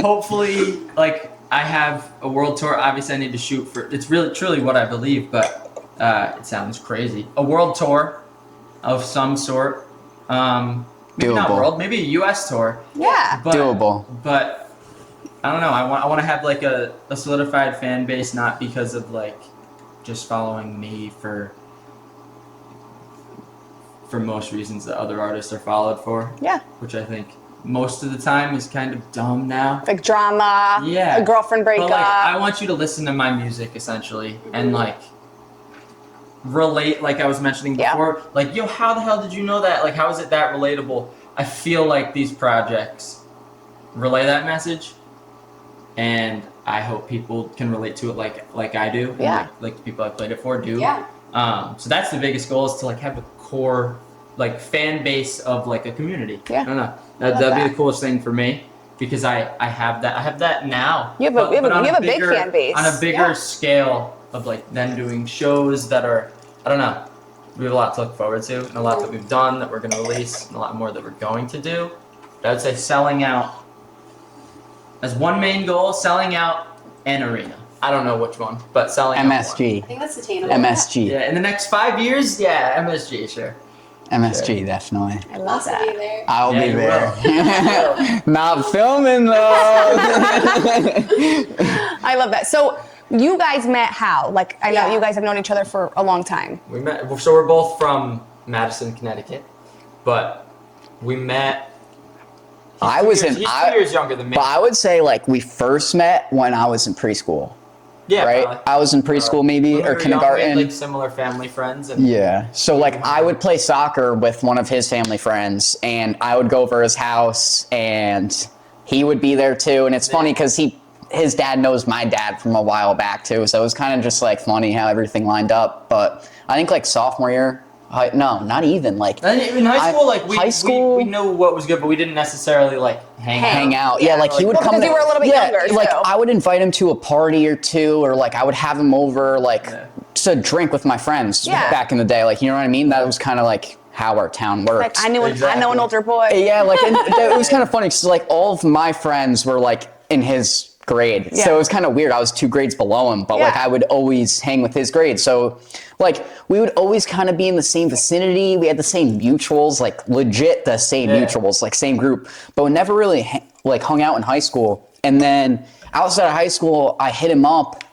Hopefully, like, I have a world tour. Obviously, I need to shoot for... It's really, truly what I believe, but it sounds crazy. A world tour of some sort. Maybe not Doable. world, maybe a U.S. tour. Yeah. But, Doable. But, I don't know. I want to have, like, a solidified fan base, not because of, like, just following me for most reasons that other artists are followed for. Yeah. Which I think most of the time is kind of dumb now. Like drama, Yeah. a girlfriend breakup. But like, I want you to listen to my music essentially and like relate, like I was mentioning Yeah. before. Like, yo, how the hell did you know that? Like, how is it that relatable? I feel like these projects relay that message, and I hope people can relate to it like I do. And Yeah. like the people I played it for do. Yeah. So that's the biggest goal, is to like have a core like fan base of like a community. Yeah. I don't know. Love That'd be that. the coolest thing for me, because I have that. I have that now. You have a- But- you have a- but on you have a big fan base. On a bigger Yeah. scale of like then doing shows that are, I don't know. We have a lot to look forward to, and a lot that we've done that we're going to release, and a lot more that we're going to do. But I would say selling out as one main goal, selling out an arena. I don't know which one, but selling out one. I MSG. think that's attainable. MSG. Yeah, in the next 5 years, yeah, MSG, sure. MSG, definitely. I love Also be that. there. I'll Yeah, be you there. Not filming though. I love that. So you guys met how? Like I know Yeah. you guys have known each other for a long time. We met, so we're both from Madison, Connecticut, but we met. I was he's in. 2 years younger than me. But I would say like we first met when I was in preschool. Yeah, right? probably. I was in preschool maybe When we or were young, we had, kindergarten. like similar family friends, and Yeah. So like I would play soccer with one of his family friends, and I would go over his house and he would be there too. And it's funny because his dad knows my dad from a while back too. So it was kind of just like funny how everything lined up. But I think like sophomore year, no, not even like in high school, like high school- we knew what was good, but we didn't necessarily like hang out. Yeah, like he would Well, come. because you were a little bit younger, like too. I would invite him to a party or two, or like I would have him over, like Yeah. to drink with my friends Yeah. back in the day. Like you know what I mean? That was kind of like how our town works. Like I know an Exactly. older boy. Yeah, like and it was kind of funny because like all of my friends were like in his grade, Yeah. so it was kind of weird. I was 2 grades below him, but like Yeah. I would always hang with his grade. So like we would always kind of be in the same vicinity. We had the same mutuals, like legit the same Yeah. mutuals, like same group, but we never really like hung out in high school. And then outside of high school, I hit him up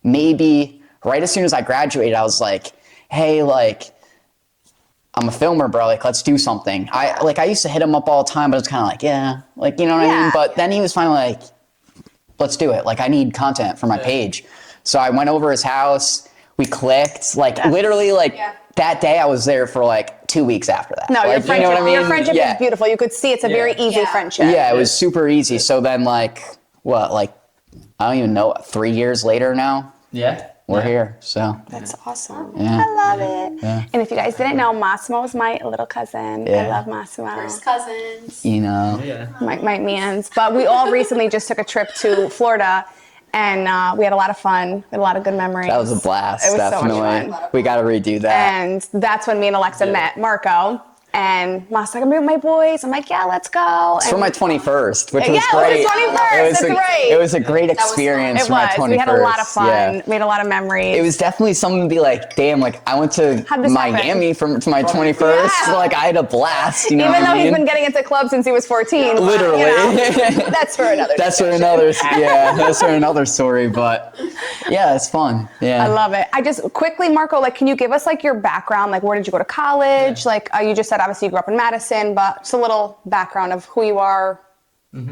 maybe right as soon as I graduated. I was like, hey, like I'm a filmer, bro. Like, let's do something. I used to hit him up all the time, but it's kind of like, yeah, like, you know what I Yeah. mean? But then he was finally like, let's do it. Like, I need content for my page. So I went over his house. We clicked. Like, literally, like, Yeah. that day I was there for like 2 weeks after that. No, like, your friendship, you know what I mean? your friendship Yeah. is beautiful. You could see it's a very easy Yeah. friendship. Yeah, it was super easy. So then, like, what, like, I don't even know, 3 years later now, Yeah. we're here. So, That's awesome. Yeah. I love it. Yeah. And if you guys didn't know, Massimo is my little cousin. I Yeah. love Massimo. First cousins. you know. Yeah. My mans. But we all recently just took a trip to Florida, And we had a lot of fun. We had a lot of good memories. That was a blast. It was definitely. so much fun. We got to redo that. And that's when me and Alexa met Marco. And Ma's like, I'm with my boys. I'm like, yeah, let's go. It's for my 21st, which was yeah, great. it was his 21st. That's right. It was a great was fun. experience It for my was. 21st. We had a lot of fun. Yeah. Made a lot of memories. It was definitely something to be like, damn, like I went to How'd this Miami for my 21st. Yeah. So, like I had a blast. You know Even what though I mean? he's been getting into clubs since he was 14. but, Literally. that's for another That's for discussion. another. Yeah, that's for another story. But yeah, it's fun. Yeah. I love it. I just quickly, Marco, like, can you give us like your background? Like, where did you go to college? Like, you just said obviously you grew up in Madison, but just a little background of who you are,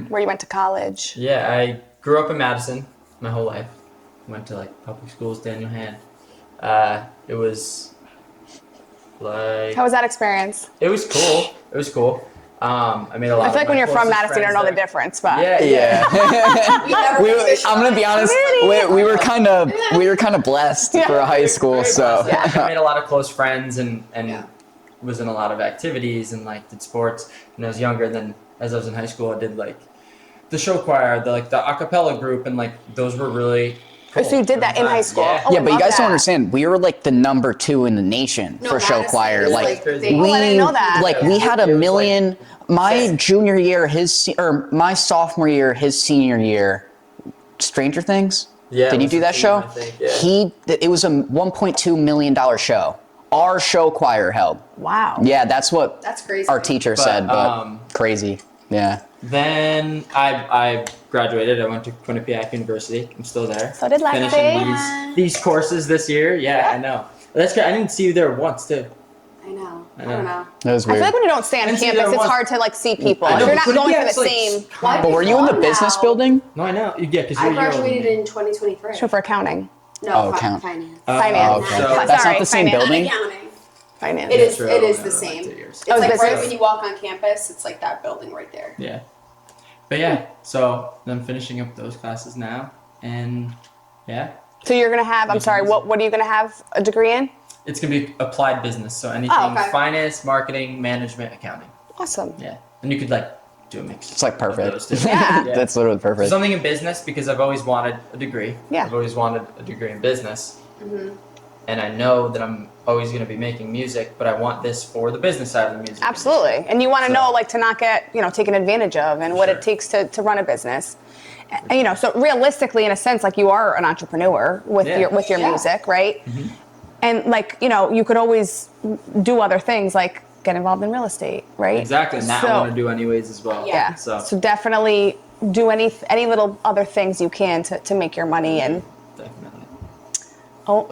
where you went to college. Yeah, I grew up in Madison my whole life. Went to like public schools, Daniel Hand. It was like How was that experience? it was cool. It was cool. I made a lot. I feel like when you're from Madison, you don't know the difference, but Yeah. I'm gonna be honest. We were kind of blessed for a high school. So I made a lot of close friends and was in a lot of activities and like did sports when I was younger. Then as I was in high school, I did like the show choir, the a cappella group, and like those were really cool. So you did that in high school? Yeah. Oh, yeah, I but you love guys don't that. understand. We were like the number 2 in the nation No, for show Madison choir. is, Like crazy. Oh, I didn't know that. Like we had a It was, million. My junior year, my sophomore year, his senior year. Stranger Things. Yeah, Did it you was do a that theme, show? I think, yeah. It was a $1.2 million show. Our show choir held. Wow. Yeah, that's what That's crazy. our teacher said, but crazy. Yeah. Then I graduated. I went to Quinnipiac University. I'm still there. So did Lexi. Finishing these courses this year. Yeah, I know. That's great. I didn't see you there once too. I know. I know. don't know. That was I weird. feel like when you don't stay on And see, campus, there it's was- hard to like see people. I If know, you're not but going for the Quinnipiac's, like, same. Why But were you in the fun business now? building? No, I know. Yeah, because I you're a year older than graduated me. in 2023. So for accounting. No, Oh, account. finance. Finance. Oh, okay. So- That's Sorry, not the same finance. building? Accounting. Finance. It is. True, It is I the don't know, same. like 2 years. It's Oh, like business. right when you walk on campus. It's like that building right there. Yeah. But yeah, so I'm finishing up those classes now, and yeah, So you're gonna have. I'm sorry. What are you gonna have a degree in? it's gonna be applied business. So anything okay. finance, marketing, management, accounting. Awesome. Yeah, and you could like do a mix. It's like of perfect. those two. Yeah. That's literally perfect. Something in business because I've always wanted a degree. Yeah. I've always wanted a degree in business. Mm-hmm. And I know that I'm always going to be making music, but I want this for the business side of the music. Absolutely. And you want to So- know, like, to not get, taken advantage of and what Sure. it takes to run a business. And, so realistically, in a sense, like, you are an entrepreneur with Yeah. your Yeah. music, right? Mm-hmm. And, like, you could always do other things, like get involved in real estate, right? Exactly, and that So- I want to do anyways as well. Yeah. So So definitely do any little other things you can to make your money and definitely.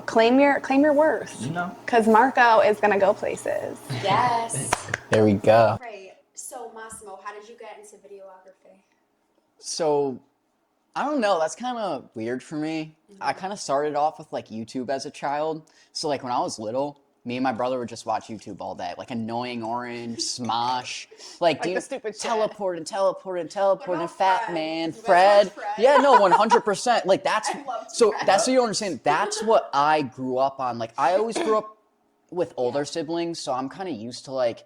claim your worth. You know. Because Marco is gonna go places. Yes. There we go. Right. So Massimo, how did you get into videography? So, I don't know. That's kind of weird for me. I kind of started off with like YouTube as a child. So like when I was little, me and my brother would just watch YouTube all day, like Annoying Orange, Smosh, like the stupid shit. teleport and about Fat Fred? Man, You guys Fred. watch Fred? Yeah, no, 100%. Like that's I love so Fred. that's what you don't understand. That's what I grew up on. Like I always grew up with older siblings, so I'm kind of used to like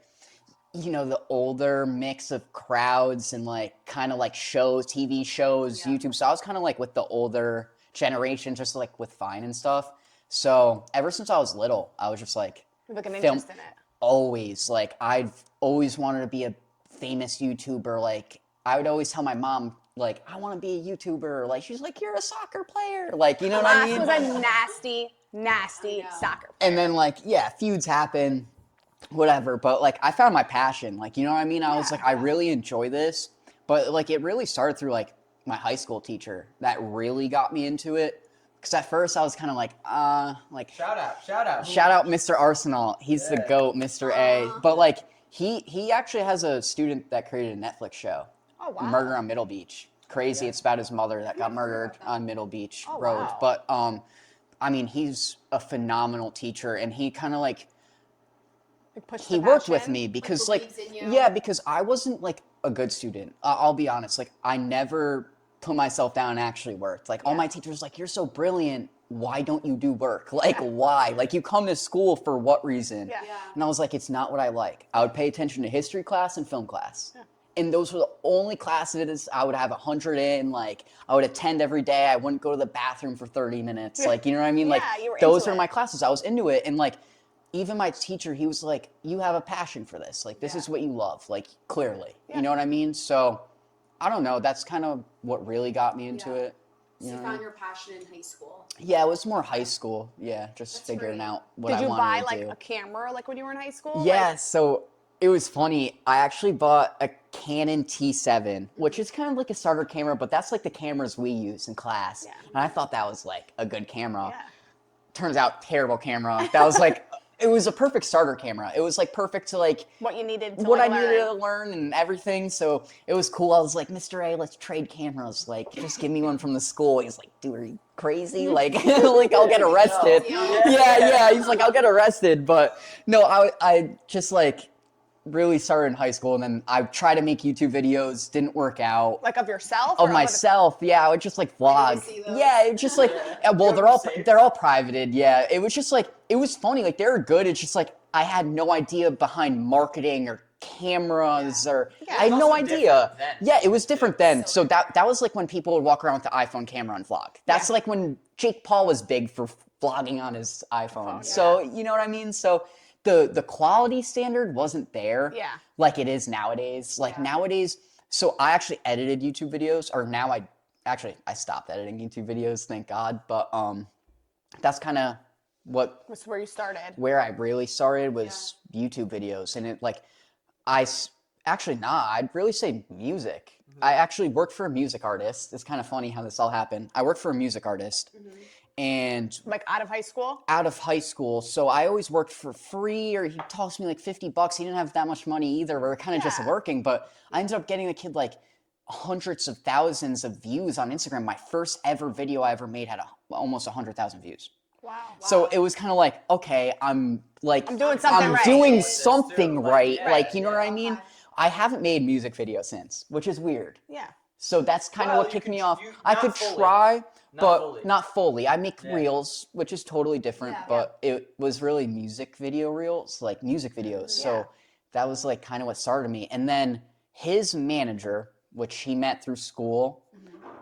the older mix of crowds and like kind of like shows, TV shows, Yeah. YouTube. So I was kind of like with the older generation, just like with Vine and stuff. So ever since I was little, I was just like Like an Film- interest in it. always like I've always wanted to be a famous YouTuber. Like I would always tell my mom like I want to be a YouTuber. Like she's like you're a soccer player. Like you know what I Mass mean? was a nasty I know. soccer. And then like feuds happen, whatever, but like I found my passion, like you know what I mean. I was like I really enjoy this, but like it really started through like my high school teacher that really got me into it, because at first I was kind of like Shout out. shout out Mr. Arsenal, he's the GOAT, Mr. A, but like he actually has a student that created a Netflix show. Oh, wow. Murder on Middle Beach. Crazy. It's about his mother that got murdered on Middle Beach Oh, Road. wow. But I mean, he's a phenomenal teacher, and he kind of like Pushed he the worked with passion. me because believes in you. yeah, because I wasn't like a good student. I'll be honest, like I never put myself down and actually worked. Like all my teachers like, you're so brilliant, why don't you do work? Like why? Like you come to school for what reason? Yeah. Yeah. And I was like, it's not what I like. I would pay attention to history class and film class. and those were the only classes I would have 100 in. Like, I would attend every day. I wouldn't go to the bathroom for 30 minutes. Like, you know what I mean? Like, Yeah, you were those into were my it. classes. I was into it. And like, even my teacher, he was like, you have a passion for this. Like, this Yeah. is what you love. Like, clearly. Yeah. You know what I mean? So, I don't know. That's kind of what really got me into Yeah. it. So you know what I found mean? your passion in high school. Yeah, it was more high school. Yeah, just That's figuring great. out what Did I you wanted buy to like do. a camera like when you were in high school? Yeah, Like, so it was funny. I actually bought a Canon T7, which is kind of like a starter camera, but that's like the cameras we use in class. Yeah. And I thought that was like a good camera. yeah. Turns out, terrible camera. That was like, it was a perfect starter camera. It was like perfect to like What you needed to what like, I needed to learn. learn and everything. So it was cool. I was like, Mr. A, let's trade cameras. Like, just give me one from the school. He's like, dude, are you crazy? Like, like I'll get arrested. Yeah. He's like, I'll get arrested. But no, I just like really started in high school, and then I tried to make YouTube videos. Didn't work out. Like of yourself? Of or myself, yeah, I would just like vlog. see those. Yeah, it was just like, well, they're all privated. Yeah, it was just like, it was funny. Like, they were good. It's just like I had no idea behind marketing or cameras or I had It was no also idea. different then. Yeah, it was different then. So So that was like when people would walk around with the iPhone camera and vlog. That's Yeah. like when Jake Paul was big for vlogging on his iPhone. yeah. So you know what I mean. So the quality standard wasn't there. Yeah. Like it is nowadays. Like Yeah. nowadays. So I actually edited YouTube videos, or now I stopped editing YouTube videos, thank God. But that's kind of That's where you started. where I really started was YouTube videos, and it like actually I'd really say music. I actually worked for a music artist. It's kind of funny how this all happened. I worked for a music artist, and Like out of high school? out of high school, so I always worked for free, or he tossed me like $50. He didn't have that much money either. We were kind of just Yeah. working, but I ended up getting the kid like hundreds of thousands of views on Instagram. My first ever video I ever made had almost 100,000 views. Wow. So it was kind of like, okay, I'm doing something right. doing This something too, right. yeah, Like, you know what I yeah. mean? Okay. I haven't made music videos since, which is weird. Yeah. So that's kind of Well, what you kicked could- me off. you- I not could fully. try, Not but fully. not fully. I make Yeah. reels, which is totally different, Yeah. but it was really music video reels, like music videos. Yeah. So that was like kind of what started me. And then his manager, which he met through school,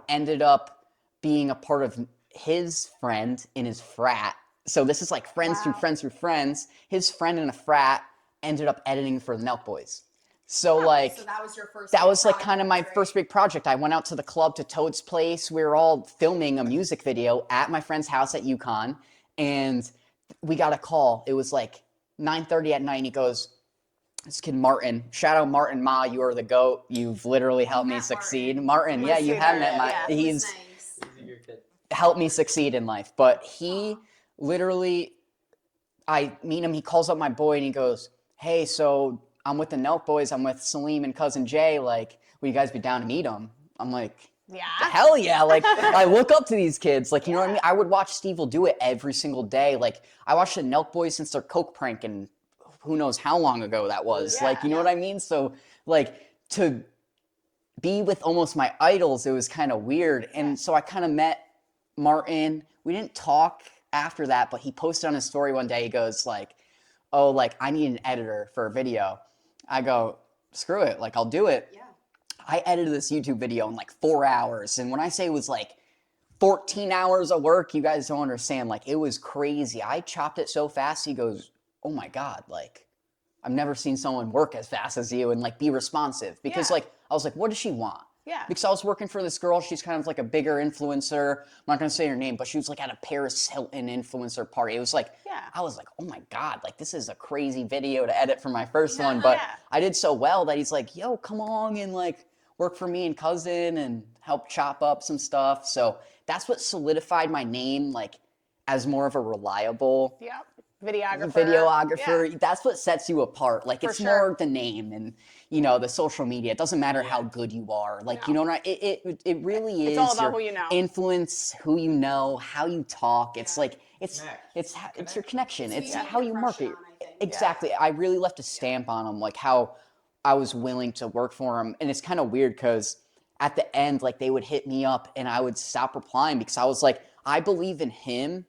ended up being a part of his friend in his frat. So this is like friends through Wow. friends through friends. His friend in a frat ended up editing for the Nelk Boys. So like So that was your first. that big was like kind of my project, first big project. I went out to the club to Toad's place. We were all filming a music video at my friend's house at UConn, and we got a call. It was like 9:30 at night, and he goes, this kid Martin, shout out Martin Ma, you are the GOAT. You've literally helped me met succeed. Martin. Martin, yeah, you see have that, met my, yeah. he's Nice. He's a good kid. helped me succeed in life. But he literally, I meet him, he calls up my boy and he goes, hey, so I'm with the Nelk Boys, I'm with Salim and cousin Jay, like, will you guys be down to meet him? I'm like, Yeah. hell yeah. Like, I look up to these kids. Like, you know what I mean? I would watch Steve will do it every single day. Like, I watched the Nelk Boys since their Coke prank, and who knows how long ago that was. Yeah. Like, you know what I mean? So, like, to be with almost my idols, it was kind of weird. And so I kind of met Martin. We didn't talk after that, but he posted on his story one day, he goes like, oh, like, I need an editor for a video. I go, screw it. Like, I'll do it. Yeah. I edited this YouTube video in like 4 hours. And when I say it was like 14 hours of work, you guys don't understand. Like, it was crazy. I chopped it so fast. He goes, oh my God, like, I've never seen someone work as fast as you and like be responsive. Because Yeah. like, I was like, what does she want? Yeah. Because I was working for this girl. She's kind of like a bigger influencer. I'm not going to say her name, but she was like at a Paris Hilton influencer party. It was like, Yeah. I was like, oh my God, like this is a crazy video to edit for my first one. But Yeah. I did so well that he's like, yo, come along and like work for me and cousin and help chop up some stuff. So that's what solidified my name like as more of a reliable Yep. Videographer. videographer. Yeah. That's what sets you apart. Like, For it's sure. more the name and, you know, the social media. It doesn't matter how good you are. Like, you know what it really is It's all about your who you know. influence, who you know, how you talk. It's like Connect. it's your connection. It's you make how an you market. impression on, I think. Exactly. I really left a stamp on them, like how I was willing to work for them. And it's kind of weird because at the end, like, they would hit me up and I would stop replying because I was like, I believe in him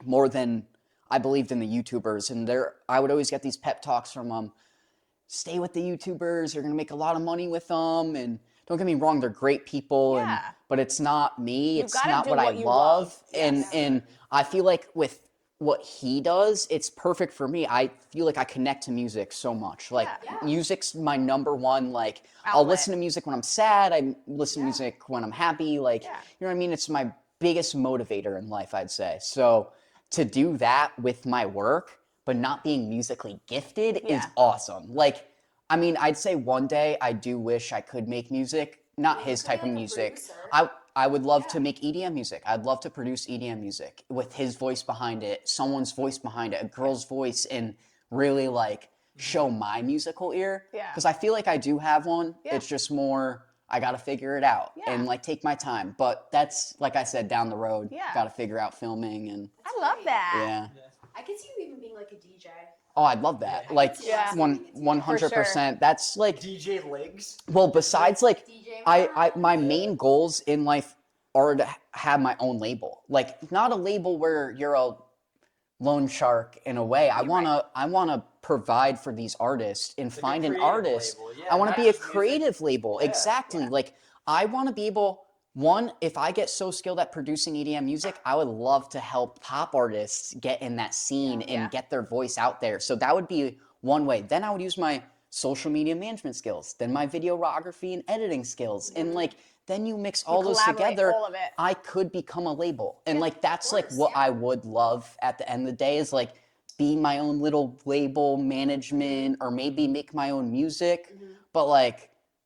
more than I believed in the YouTubers. And I would always get these pep talks from them. stay with the YouTubers. You're gonna make a lot of money with them, and don't get me wrong, they're great people, Yeah. but it's not me. You It's gotta not do what I what you love, love. and I feel like with what he does, it's perfect for me. I feel like I connect to music so much. Like Yeah. music's my number one. Like I'll Outlet. listen to music when I'm sad. I listen to music when I'm happy. Like Yeah. you know what I mean? It's my biggest motivator in life, I'd say. So to do that with my work, but not being musically gifted is Yeah. awesome. Like, I mean, I'd say one day I do wish I could make music, not his could type be of like a music. producer. I would love to make EDM music. I'd love to produce EDM music with his voice behind it, someone's voice behind it, a girl's voice, and really like show my musical ear. Yeah. Because I feel like I do have one. Yeah. It's just more I gotta figure it out Yeah. and like take my time. But that's like I said, down the road. Yeah. Gotta figure out filming and I love that. yeah. I could see you even being like a DJ. Oh, I'd love that. Like Yeah. 100%. That's like DJ Legs. well, besides like DJ I my main goals in life are to have my own label. Like not a label where you're a loan shark in a way. I wanna provide for these artists and find an creative artist. label, yeah, I wanna not be a just music. creative label. Exactly. Like I wanna be able one, if I get so skilled at producing EDM music, I would love to help pop artists get in that scene and get their voice out there. So that would be one way. Then I would use my social media management skills, then my videography and editing skills. And like then you mix all those collaborate together, all of it. I could become a label. And like that's like what I would love at the end of the day is like be my own little label management or maybe make my own music. But like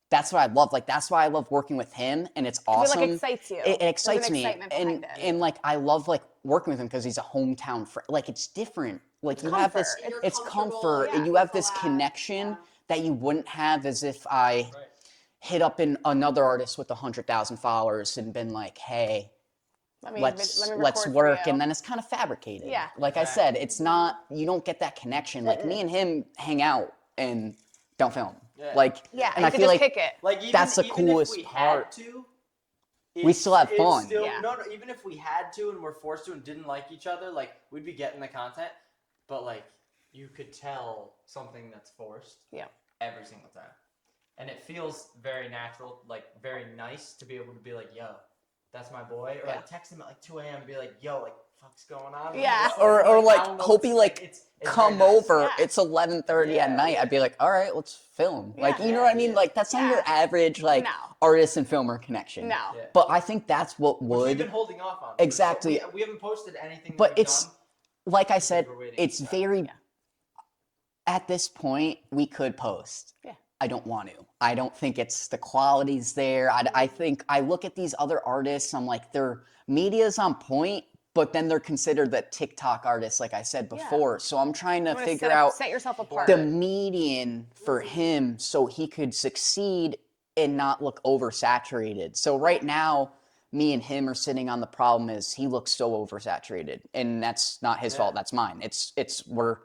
that's what I love. Like that's why I love working with him, and it's awesome. like, excites you. It There's excites an me, excitement and behind it. and like I love like working with him because he's a hometown friend. Like it's different. Like you have this, comfort. You're it's comfortable, comfort, yeah. and you have this Collab, connection yeah. that you wouldn't have as if I hit up another artist with 100,000 followers and been like, hey. Let me Let's record for work, you. and then it's kind of fabricated. Yeah. Like I said, it's not. You don't get that connection. Like me and him hang out and don't film. Yeah. Like Yeah, and you I could feel just like kick it. Like even, that's the even coolest if we part. Had to, We still have it's fun. Still, Yeah. No, even if we had to and we're forced to and didn't like each other, like we'd be getting the content, but like you could tell something that's forced Yeah. every single time, and it feels very natural, like very nice to be able to be like, "Yo, that's my boy," or like text him at like 2 a.m. and be like, "Yo, like fuck's going on?" Yeah. It's Or I like don't know, hope he like it's come very nice. over. Yeah. It's 11:30 at Yeah. night. I'd be like, all right, let's film. Like you know what I mean? Yeah. Like that's not your average like No. artist and filmer connection. No. Yeah. But I think that's what Which we've been would. holding off on. Exactly. We haven't posted anything. But that we've it's done. like I said, we're waiting it's for that. very. At this point, we could post. Yeah. I don't want to. I don't think it's the quality's there. I think I look at these other artists. I'm like, their media's on point, but then they're considered the TikTok artists, like I said before. So I'm trying to You wanna figure out set yourself apart. the median for him so he could succeed and not look oversaturated. So right now, me and him are sitting on the problem is he looks so oversaturated, and that's not his fault. That's mine. It's we're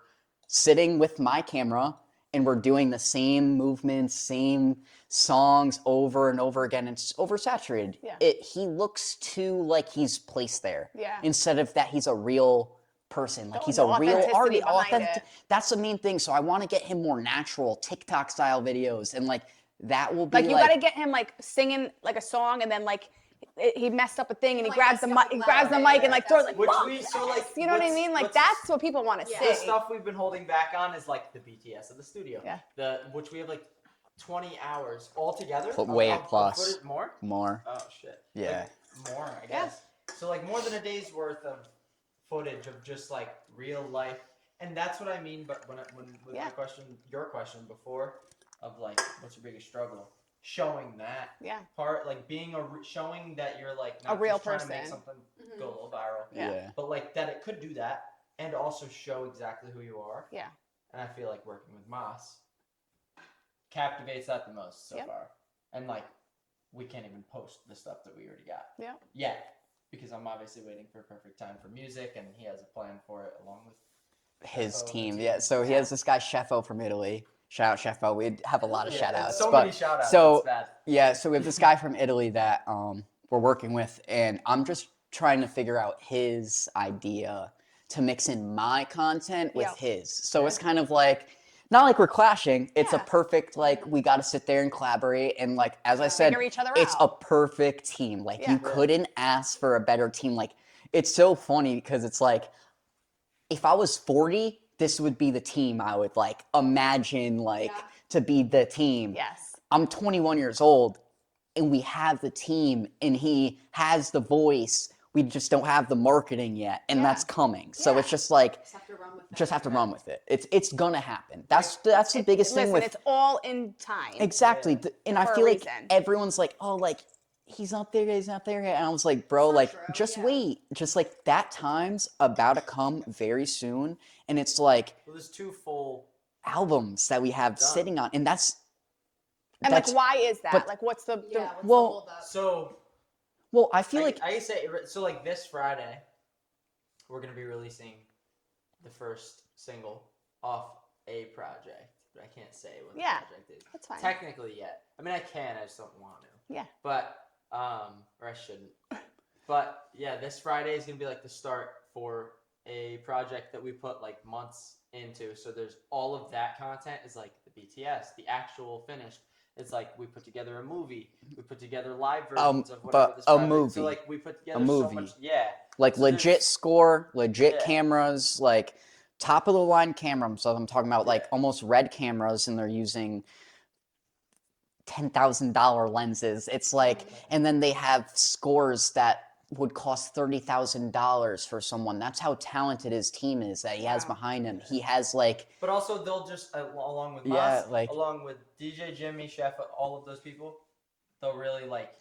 sitting with my camera and we're doing the same movements, same songs over and over again. It's oversaturated. Yeah. He looks too like he's placed there. Yeah. Instead of that he's a real person. Like he's the a real authenticity artist. behind it. That's the main thing. So I want to get him more natural, TikTok style videos, and like that will be Like you gotta get him like singing like a song, and then like he messed up a thing, and he Like, grabs the messed up mic, a he grabs the letter, mic, and like throws like, Which "Fuck we so this," like you know what I mean? Like what's- that's what people want to Yeah. The see. stuff we've been holding back on is like the BTS of the studio. Yeah. Which we have like 20 hours altogether. Way of plus. footage. More? more. Oh shit. Yeah. Like, more, I guess. So like more than a day's worth of footage of just like real life, and that's what I mean. But when with your question before of like what's your biggest struggle? Showing that part, like being showing that you're like not A real just trying to make person. something go a little viral, Yeah. but like that it could do that and also show exactly who you are. Yeah. And I feel like working with Moss captivates that the most so far. And like we can't even post the stuff that we already got. Yeah. Yet. Because I'm obviously waiting for a perfect time for music and he has a plan for it along with His Sheffo team. and the Yeah. So he has this guy Sheffo from Italy. Shout out Sheffo. We have a lot of shout outs. So many shout outs. So it's bad. yeah, so we have this guy from Italy that we're working with, and I'm just trying to figure out his idea to mix in my content with his. So it's kind of like not like we're clashing. It's a Yeah. perfect, like, we got to sit there and collaborate. And like, as I said, Figure each other it's out. a perfect team. Like, Yeah. you couldn't ask for a better team. Like, it's so funny because it's like, if I was 40, this would be the team I would like imagine like Yeah. to be the team. Yes. I'm 21 years old and we have the team and he has the voice. We just don't have the marketing yet, and Yeah. that's coming. So Yeah. it's just like Just have to run with it. just have to run with it. It's gonna happen. That's the biggest thing Listen, with it's all in time. exactly. And I For a feel like reason. everyone's like, oh, like he's not there yet, he's not there yet. And I was like, bro, not like true, just yeah. wait. Just like that time's about to come very soon. And it's like Well, there's 2 full. albums that we have Done. sitting on, and that's And like, why is that? but- like, what's the Yeah, what's well, the hold up? So well, I feel like I say so. Like this Friday, we're gonna be releasing the first single off a project, but I can't say what the Yeah, project is. that's fine. Technically, yet. I mean, I can. I just don't want to. Yeah. But or I shouldn't. But yeah, this Friday is gonna be like the start for a project that we put like months into. So there's all of that content is like the BTS, the actual finished. It's like we put together a movie. We put together live versions of whatever but this a project. movie. So like we put together A so movie. much. Yeah. like So legit there's- score, legit Yeah. cameras, like top of the line camera. So I'm talking about like Yeah. almost red cameras, and they're using $10,000 lenses. It's like, and then they have scores that would cost $30,000 for someone. That's how talented his team is that he has behind him. He has like, But also, they'll just along with Yeah, Mas, like- along with DJ Jimmy, Chef, all of those people, they'll really like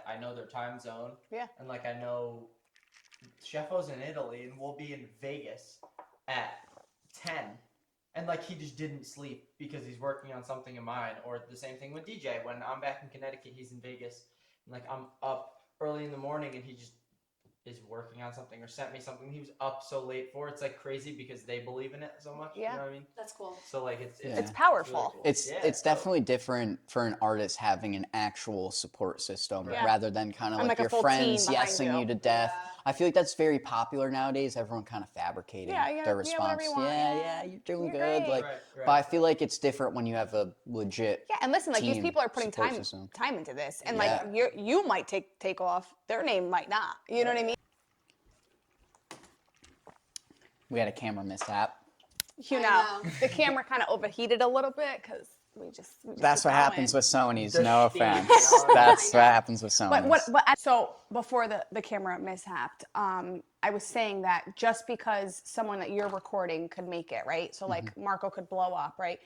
I know their time zone. Yeah. And like I know, Chefo's in Italy, and we'll be in Vegas at 10, and like he just didn't sleep because he's working on something of mine. Or the same thing with DJ. When I'm back in Connecticut, he's in Vegas, and like I'm up early in the morning, and he just is working on something or sent me something he was up so late for. It's like crazy because they believe in it so much. Yeah. You know what I mean? That's cool. So like it's It's powerful. really cool. it's Yeah, it's dope. definitely different for an artist having an actual support system Yeah. rather than kind of And like like a your full team friends behind yesing you. you to death. Yeah. I feel like that's very popular nowadays. Everyone kind of fabricating Yeah, yeah, their yeah, whatever response. you want, yeah. You're doing You're good. great. Like, Right. but I feel like it's different when you have a legit. Yeah, and listen, like these team people are putting support time system. into this, and Yeah. like you might take off, their name might not. You know what I mean? We had a camera mishap. You I know, know. the camera kind of overheated a little bit because we just That's keep what happens going. with Sony's. The No steam, offense. you know? That's what happens with Sony's. But so before the camera mishapped, I was saying that just because someone that you're recording could make it, right? So like Mm-hmm. Marco could blow up, right?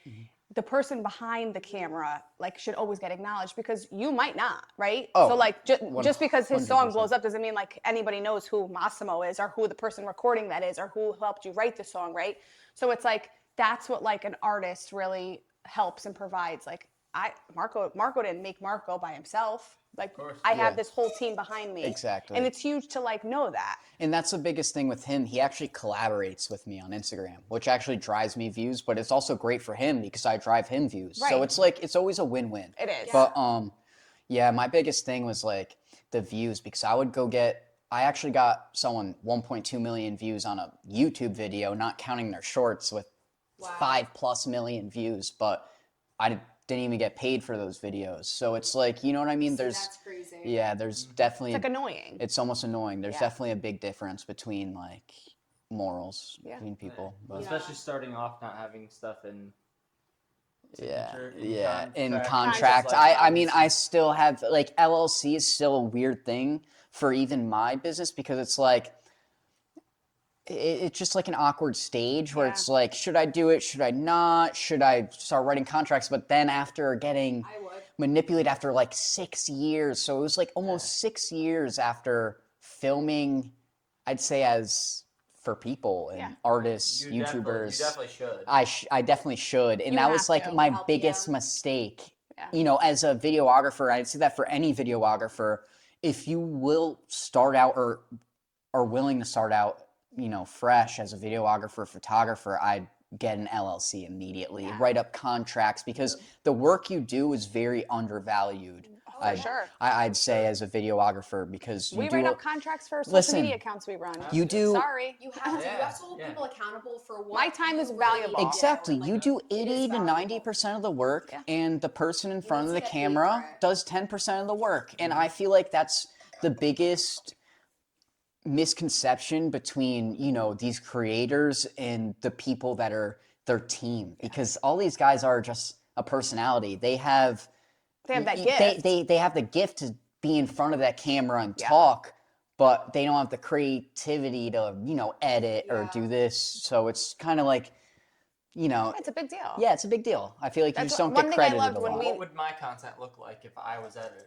The person behind the camera like should always get acknowledged because you might not, right? Oh, so like just because his song 100%. blows up doesn't mean like anybody knows who Massimo is or who the person recording that is or who helped you write the song, right? So it's like that's what like an artist really helps and provides. Like Marco didn't make Marco by himself. Like I have Yeah. this whole team behind me. Exactly. And it's huge to like know that. And that's the biggest thing with him. He actually collaborates with me on Instagram, which actually drives me views, but it's also great for him because I drive him views. So Right. it's like, it's always a win-win. It is. But yeah, my biggest thing was like the views because I actually got someone 1.2 million views on a YouTube video, not counting their shorts with Wow. 5+ million views, but I didn't even get paid for those videos. So it's like, you know what I mean? See, that's crazy. Yeah, there's definitely It's like annoying. it's almost annoying. There's Yeah. definitely a big difference between like morals between people. But Especially starting off not having stuff in. yeah, signature, yeah. In contract. contract, Just like, I mean, I still have like LLC is still a weird thing for even my business because it's like it's just like an awkward stage where Yeah. it's like, should I do it? Should I not? Should I start writing contracts? But then after getting I would. manipulated after like 6 years, so it was like almost 6 years after filming, I'd say as for people and Yeah. artists, You YouTubers. definitely should. I definitely should, and You that have was like to. my Help biggest you. mistake. Yeah. You know, as a videographer, I'd say that for any videographer, if you will start out or are willing to start out, you know, fresh as a videographer, photographer, I'd get an LLC immediately, Yeah. write up contracts because the work you do is very undervalued sure. I'd say as a videographer, because We you do write a- up contracts for social Listen, media accounts we run. you do Sorry. You have to hold people accountable for what My time you is really valuable. do. exactly. Like, You do it is 80 to valuable. 90% of the work, Yeah. and the person in front need of to the get paid camera for it. does 10% of the work. And I feel like that's the biggest misconception between, you know, these creators and the people that are their team, because all these guys are just a personality. They have that gift. they have the gift to be in front of that camera and Yeah. talk, but they don't have the creativity to, you know, edit or Yeah. do this. So it's kind of like, you know, It's a big deal. yeah, it's a big deal. I feel like you That's just don't one get thing I credited loved a when lot. we- What would my content look like if I was editing it?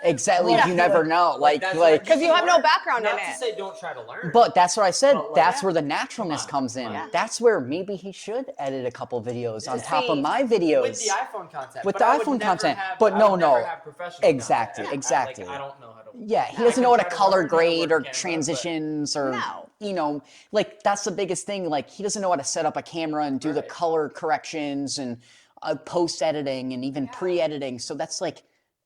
Exactly, Yeah. you never know. that's Like, Because you have no background Not in to it. say don't try to learn. but that's what I said. But, like, That's yeah. where the naturalness Come on, comes in. come on. That's where maybe he should edit a couple videos on To top of see. my videos. with the iPhone content. With but the I would iPhone never content, have- but I no, would never no. have professional Exactly, content. exactly. I don't know how to. Yeah, he I doesn't can know how to try to color learn how to grade work or camera, but- transitions or, No. you know, like that's the biggest thing. Like he doesn't know how to set up a camera and do the Right. color corrections and post editing and even pre-editing. So that's like,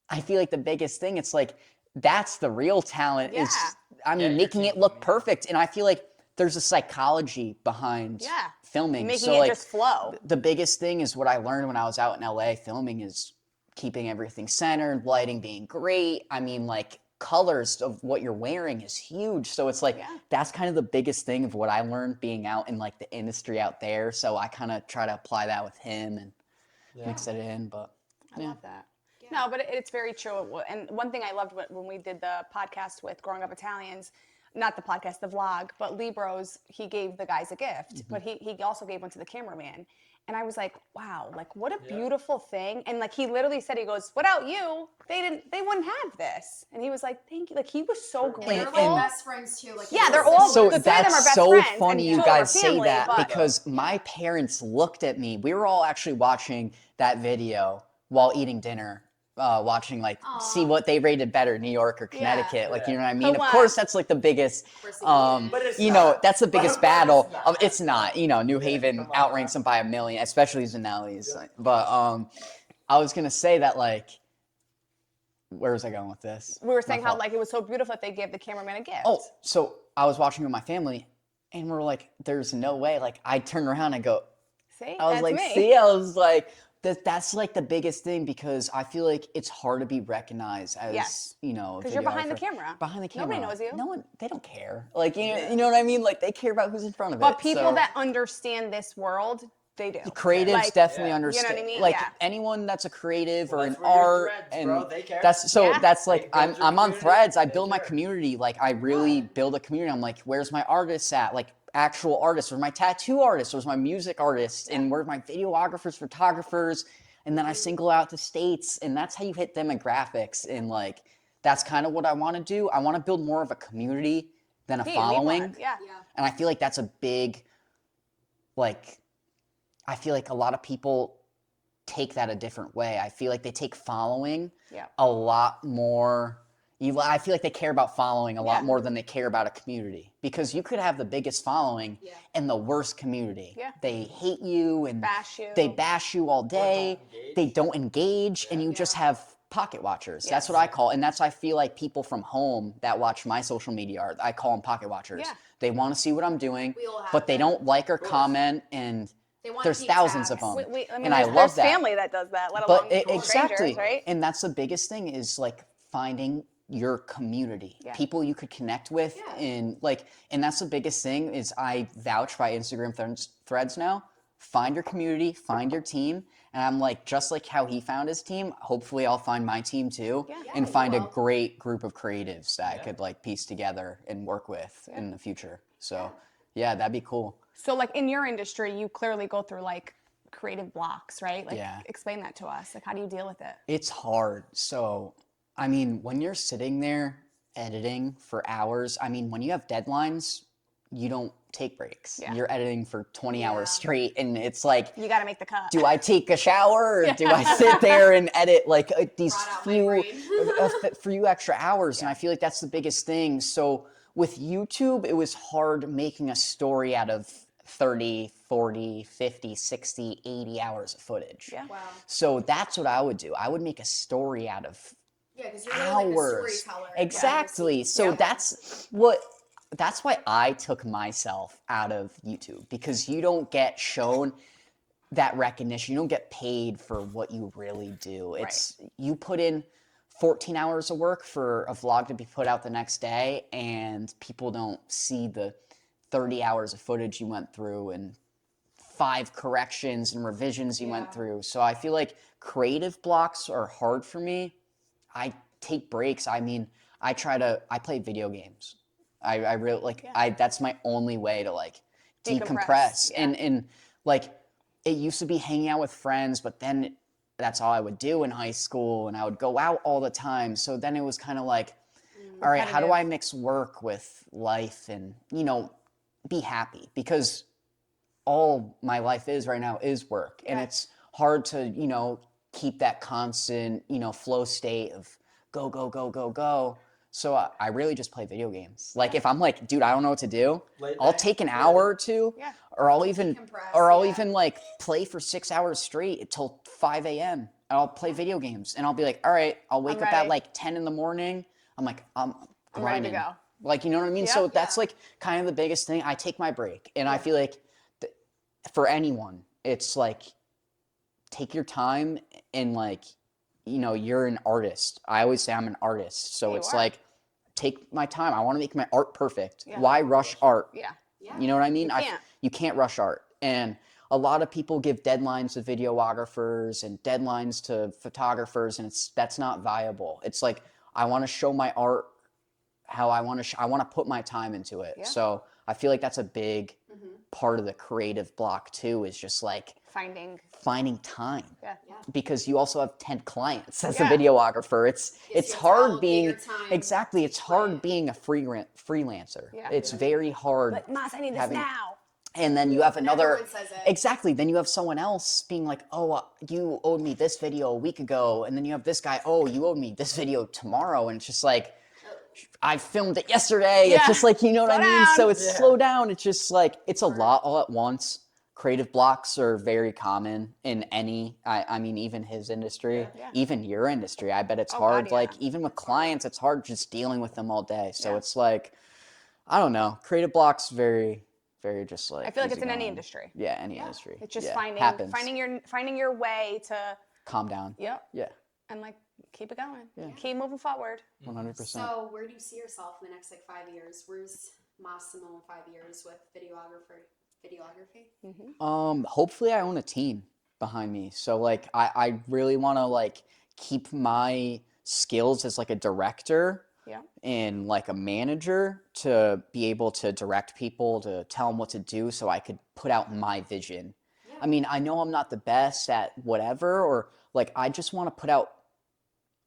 I feel like the biggest thing. It's like that's the real talent. Yeah. Is I mean, Get your making it team, look yeah. perfect. And I feel like there's a psychology behind Yeah. filming. Making so it like, just flow. The biggest thing is what I learned when I was out in LA filming is keeping everything centered, lighting being great. I mean, like colors of what you're wearing is huge. So it's like Yeah. that's kind of the biggest thing of what I learned being out in like the industry out there. So I kind of try to apply that with him and mix it in. But I love that. No, but it's very true. And one thing I loved when we did the podcast with Growing Up Italians, not the podcast, the vlog, but Libros, he gave the guys a gift, but he also gave one to the cameraman. And I was like, wow, like what a beautiful thing. And like he literally said, he goes, without you, they wouldn't have this. And he was like, thank you. Like he was so They're grateful. like best friends too. Like Yeah, they're all so the three of them are that's best so friends. funny and you two are guys say family, that but- because my parents looked at me. We were all actually watching that video while eating dinner. Watching like see what they rated better, New York or Connecticut, like you know what I mean. But Of course, that's like the biggest. course they But it's You know, not. that's the biggest But it's battle. not. It's not. You know, New Haven come on. outranks them by a million, especially Zanelli's. But I was gonna say that like, where was I going with this? we were saying My how fault. like it was so beautiful that they gave the cameraman a gift. Oh, so I was watching with my family, and we're like, "There's no way!" Like, I turn around and go, see, I was that's like, me. "See," I was like, "That's like the biggest thing because I feel like it's hard to be recognized as Yes. you know, a 'Cause you're behind the videographer. camera. Behind the camera, Nobody knows you. No one, they don't care. Like you know what I mean? Like they care about who's in front of it. But people so. that understand this world, they do. Creatives Like, definitely yeah. understand. You know what I mean? Like Yeah. anyone that's a creative or that's an where your art, threads, and bro, they care. that's so Yeah. that's They like build I'm your on community, Threads. I they build my care. community. Like I really build a community. I'm like, where's my artists at? Like actual artists, or my tattoo artists, or my music artists, and where's my videographers, photographers, and then I single out the states, and that's how you hit demographics. And like that's kind of what I want to do. I want to build more of a community than a Hey, leave following. one. Yeah. Yeah. And I feel like that's a big, like, I feel like a lot of people take that a different way. I feel like they take following Yeah. a lot more. I feel like they care about following a lot Yeah. more than they care about a community, because you could have the biggest following and the worst community. Yeah. They hate you and Bash you. they bash you all day. engage. They don't engage, and you just have pocket watchers. That's what I call, and that's I feel like people from home that watch my social media I call them pocket watchers. Yeah. They want to see what I'm doing, We all have but they them. don't like or comment, and They want there's deep thousands tags. of them. I mean, and I there's love that. family that does that, let alone But exactly, strangers, right? and that's the biggest thing is like finding your community, Yeah. people you could connect with, and like, and that's the biggest thing is I vouch by Instagram threads now. Find your community, find your team, and I'm like, just like how he found his team, hopefully I'll find my team too, and you find a will. great group of creatives that I could like piece together and work with in the future. So yeah, that'd be cool. So, like in your industry, you clearly go through like creative blocks, right? Like, Yeah. explain that to us. Like, how do you deal with it? It's hard. So, I mean, when you're sitting there editing for hours, I mean, when you have deadlines, you don't take breaks. Yeah. You're editing for 20 hours straight, and it's like, You got to make the cut. do I take a shower or do I sit there and edit like these Brought out my few brain. few extra hours? And I feel like that's the biggest thing. So with YouTube, it was hard making a story out of 30, 40, 50, 60, 80 hours of footage. Yeah. Wow. So that's what I would do. I would make a story out of Yeah, because you're really like a hours. storyteller. Exactly. So Yeah. that's why I took myself out of YouTube, because you don't get shown that recognition. You don't get paid for what you really do. It's you put in 14 hours of work for a vlog to be put out the next day, and people don't see the 30 hours of footage you went through and 5 corrections and revisions you went through. So I feel like creative blocks are hard for me. I take breaks. I mean, I play video games. I really like that's my only way to like decompress. Yeah. And like it used to be hanging out with friends, but then that's all I would do in high school, and I would go out all the time. So then it was kind of like, all right, how do I mix work with life and, be happy? Because all my life is right now is work, and it's hard to keep that constant flow state of go go go go go. So I really just play video games. Like if I'm like, dude, I don't know what to do, I'll take an hour or two, or I'll even like play for 6 hours straight until 5 a.m. and I'll play video games, and I'll be like, all right, I'll wake up at like 10 in the morning. I'm like, I'm ready to grinding. go. Like, you know what I mean? So that's like kind of the biggest thing. I take my break, and I feel like for anyone, it's like take your time, and like, you're an artist. I always say I'm an artist. So it's like, take my time. I want to make my art perfect. Why rush art? Yeah. You know what I mean? You can't. You can't rush art. And a lot of people give deadlines to videographers and deadlines to photographers, and that's not viable. It's like, I want to show my art how I want to. I want to put my time into it. So I feel like that's a big part of the creative block too. Is just like finding time. Because you also have 10 clients as a videographer. It's hard being It's hard being a freelancer. It's very hard. Like, Mas, I need this now. And then you have another. Everyone says it. Exactly. Then you have someone else being like, oh, you owed me this video a week ago. And then you have this guy, oh, you owed me this video tomorrow. And it's just like, I filmed it yesterday. It's just like, you know what I mean? So it's slow down. It's just like, it's a lot all at once. Creative blocks are very common in I mean, even his industry, even your industry. I bet it's hard. Like, even with clients, it's hard just dealing with them all day. So it's like, I don't know. Creative blocks very just like. I feel like it's in any industry. Yeah, any industry. It's just Happens. finding your way to calm down. Yeah. And like keep it going. Keep moving forward. 100%. So where do you see yourself in the next like 5 years? Where's Massimo in 5 years with videography? Hopefully I own a team behind me. So like I really want to like keep my skills as like a director and like a manager to be able to direct people, to tell them what to do, so I could put out my vision. I mean, I know I'm not the best at whatever, or like I just want to put out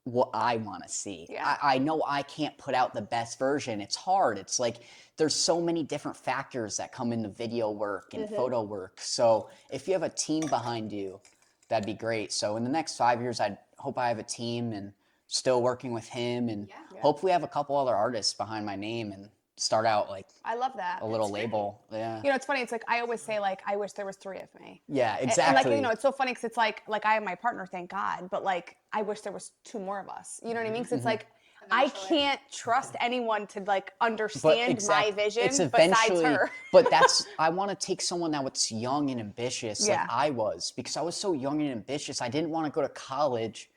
what I want to see. I know I can't put out the best version. It's hard. It's like there's so many different factors that come into video work and photo work. So if you have a team behind you, that'd be great. So in the next 5 years, I hope I have a team and still working with him, and hopefully have a couple other artists behind my name and start out like I love that. a little label. Yeah. You know, it's funny. It's like I always say, like, I wish there was 3 of me. Yeah, And exactly. like, it's so funny because it's like I have my partner, thank God, but like I wish there was 2 more of us. You know what I mean? Because it's like I can't trust anyone to like understand my vision besides her. But I want to take someone that was young and ambitious like I was, because I was so young and ambitious. I didn't want to go to college,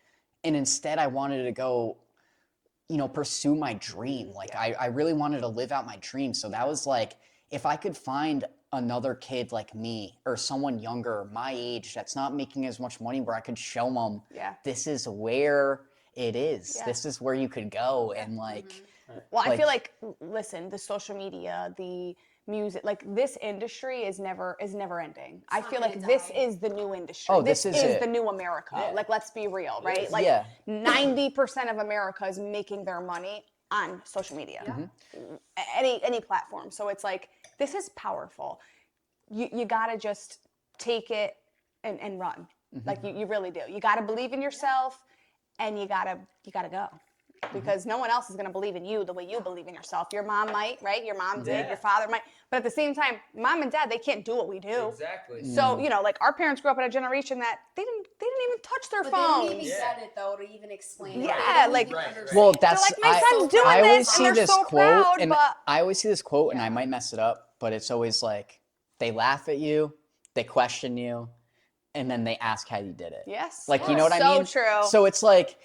and instead I wanted to go, pursue my dream. Like I really wanted to live out my dream. So that was like, if I could find another kid like me or someone younger, my age, that's not making as much money, where I could show them, this is where it is. This is where you could go. And like, well, I feel like, listen, the social media, the music, like this industry is never ending. I feel like this is the new industry. This is the new America. Like, let's be real, right? Like 90% of America is making their money on social media, any platform. So it's like, this is powerful. You gotta just take it and run. Like you really do. You gotta believe in yourself, and you gotta go. because no one else is going to believe in you the way you believe in yourself. Your mom might, right? Your mom did, Yeah. your father might. But at the same time, mom and dad, they can't do what we do. Exactly. So, you know, like our parents grew up in a generation that they didn't even touch their But phones. they don't even get it though to even explain it. Yeah, They don't like- even Right, understand. Well, They're that's like, my son's doing I this, always and see they're this so quote, proud, and but I always see this quote, and I might mess it up, but it's always like they laugh at you, they question you, and then they ask how you did it. yes, Like, you know what I so mean? true. So it's like,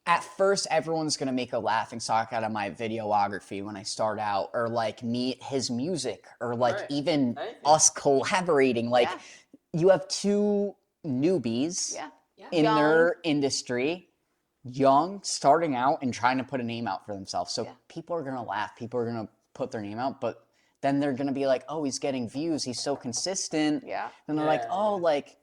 at first, everyone's gonna make a laughing stock out of my videography when I start out, or like his music, or like Right. even Anything. us collaborating. Like, Yeah. you have two newbies Yeah. in Young. their industry, young, starting out and trying to put a name out for themselves. So Yeah. people are gonna laugh, people are gonna put their name out, but then they're gonna be like, oh, he's getting views, he's so consistent. Yeah. And they're like, Yeah, oh, yeah. like,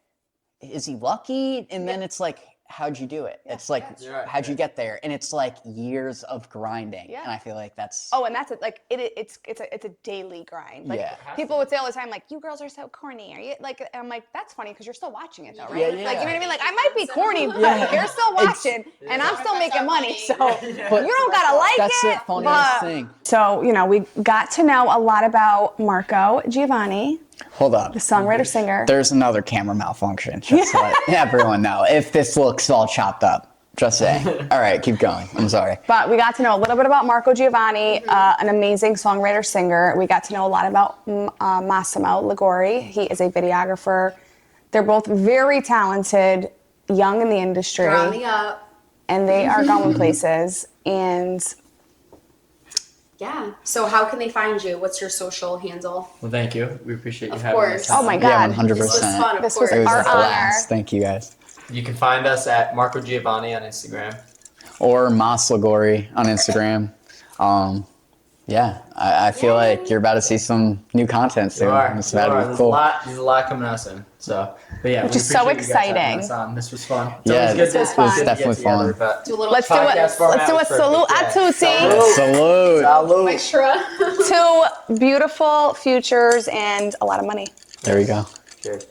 is he lucky? And then it's like, how'd you do it? It's like, You're right, how'd you right. get there? And it's like years of grinding. Yeah. And I feel like that's Oh, and that's it. Like it's a daily grind. Like Yeah. people would say all the time, like, "You girls are so corny." Are you like? And I'm like, that's funny because you're still watching it though, right? Yeah, Like, you know yeah. what I mean? Like, I might be corny, but Yeah. you're still watching, and I'm still making money. So you don't gotta like that's it. the funniest but- thing. So you know, we got to know a lot about Marco Giovanni, Hold on. the songwriter singer. There's another camera malfunction. Just to let everyone know. If this looks all chopped up. Just saying. All right, keep going. I'm sorry. But we got to know a little bit about Marco Giovanni, an amazing songwriter singer. We got to know a lot about Massimo Liguori. He is a videographer. They're both very talented, young in the industry, They're on the up. and they are going places. And Yeah. So how can they find you? What's your social handle? Well, thank you. We appreciate you Of having course. us. Oh my Yeah, God. 100%. This was fun, of This course. was It was our a blast. honor. Thank you guys. You can find us at Marco Giovanni on Instagram. Or Mas Liguori on Instagram. Yeah, I feel like you're about to see some new content soon. It's about to be There's cool. a lot coming out soon. So, but yeah, Which we is so appreciate you guys having exciting. us on. This was fun. It's Yeah, always good this to- was it's fun. good to get Definitely together, fun. but Do a little let's do Podcast it. format Let's do a was perfect, salute yeah. a tutti. Salute. Salute. extra. Two beautiful futures and a lot of money. There we go. Cheers.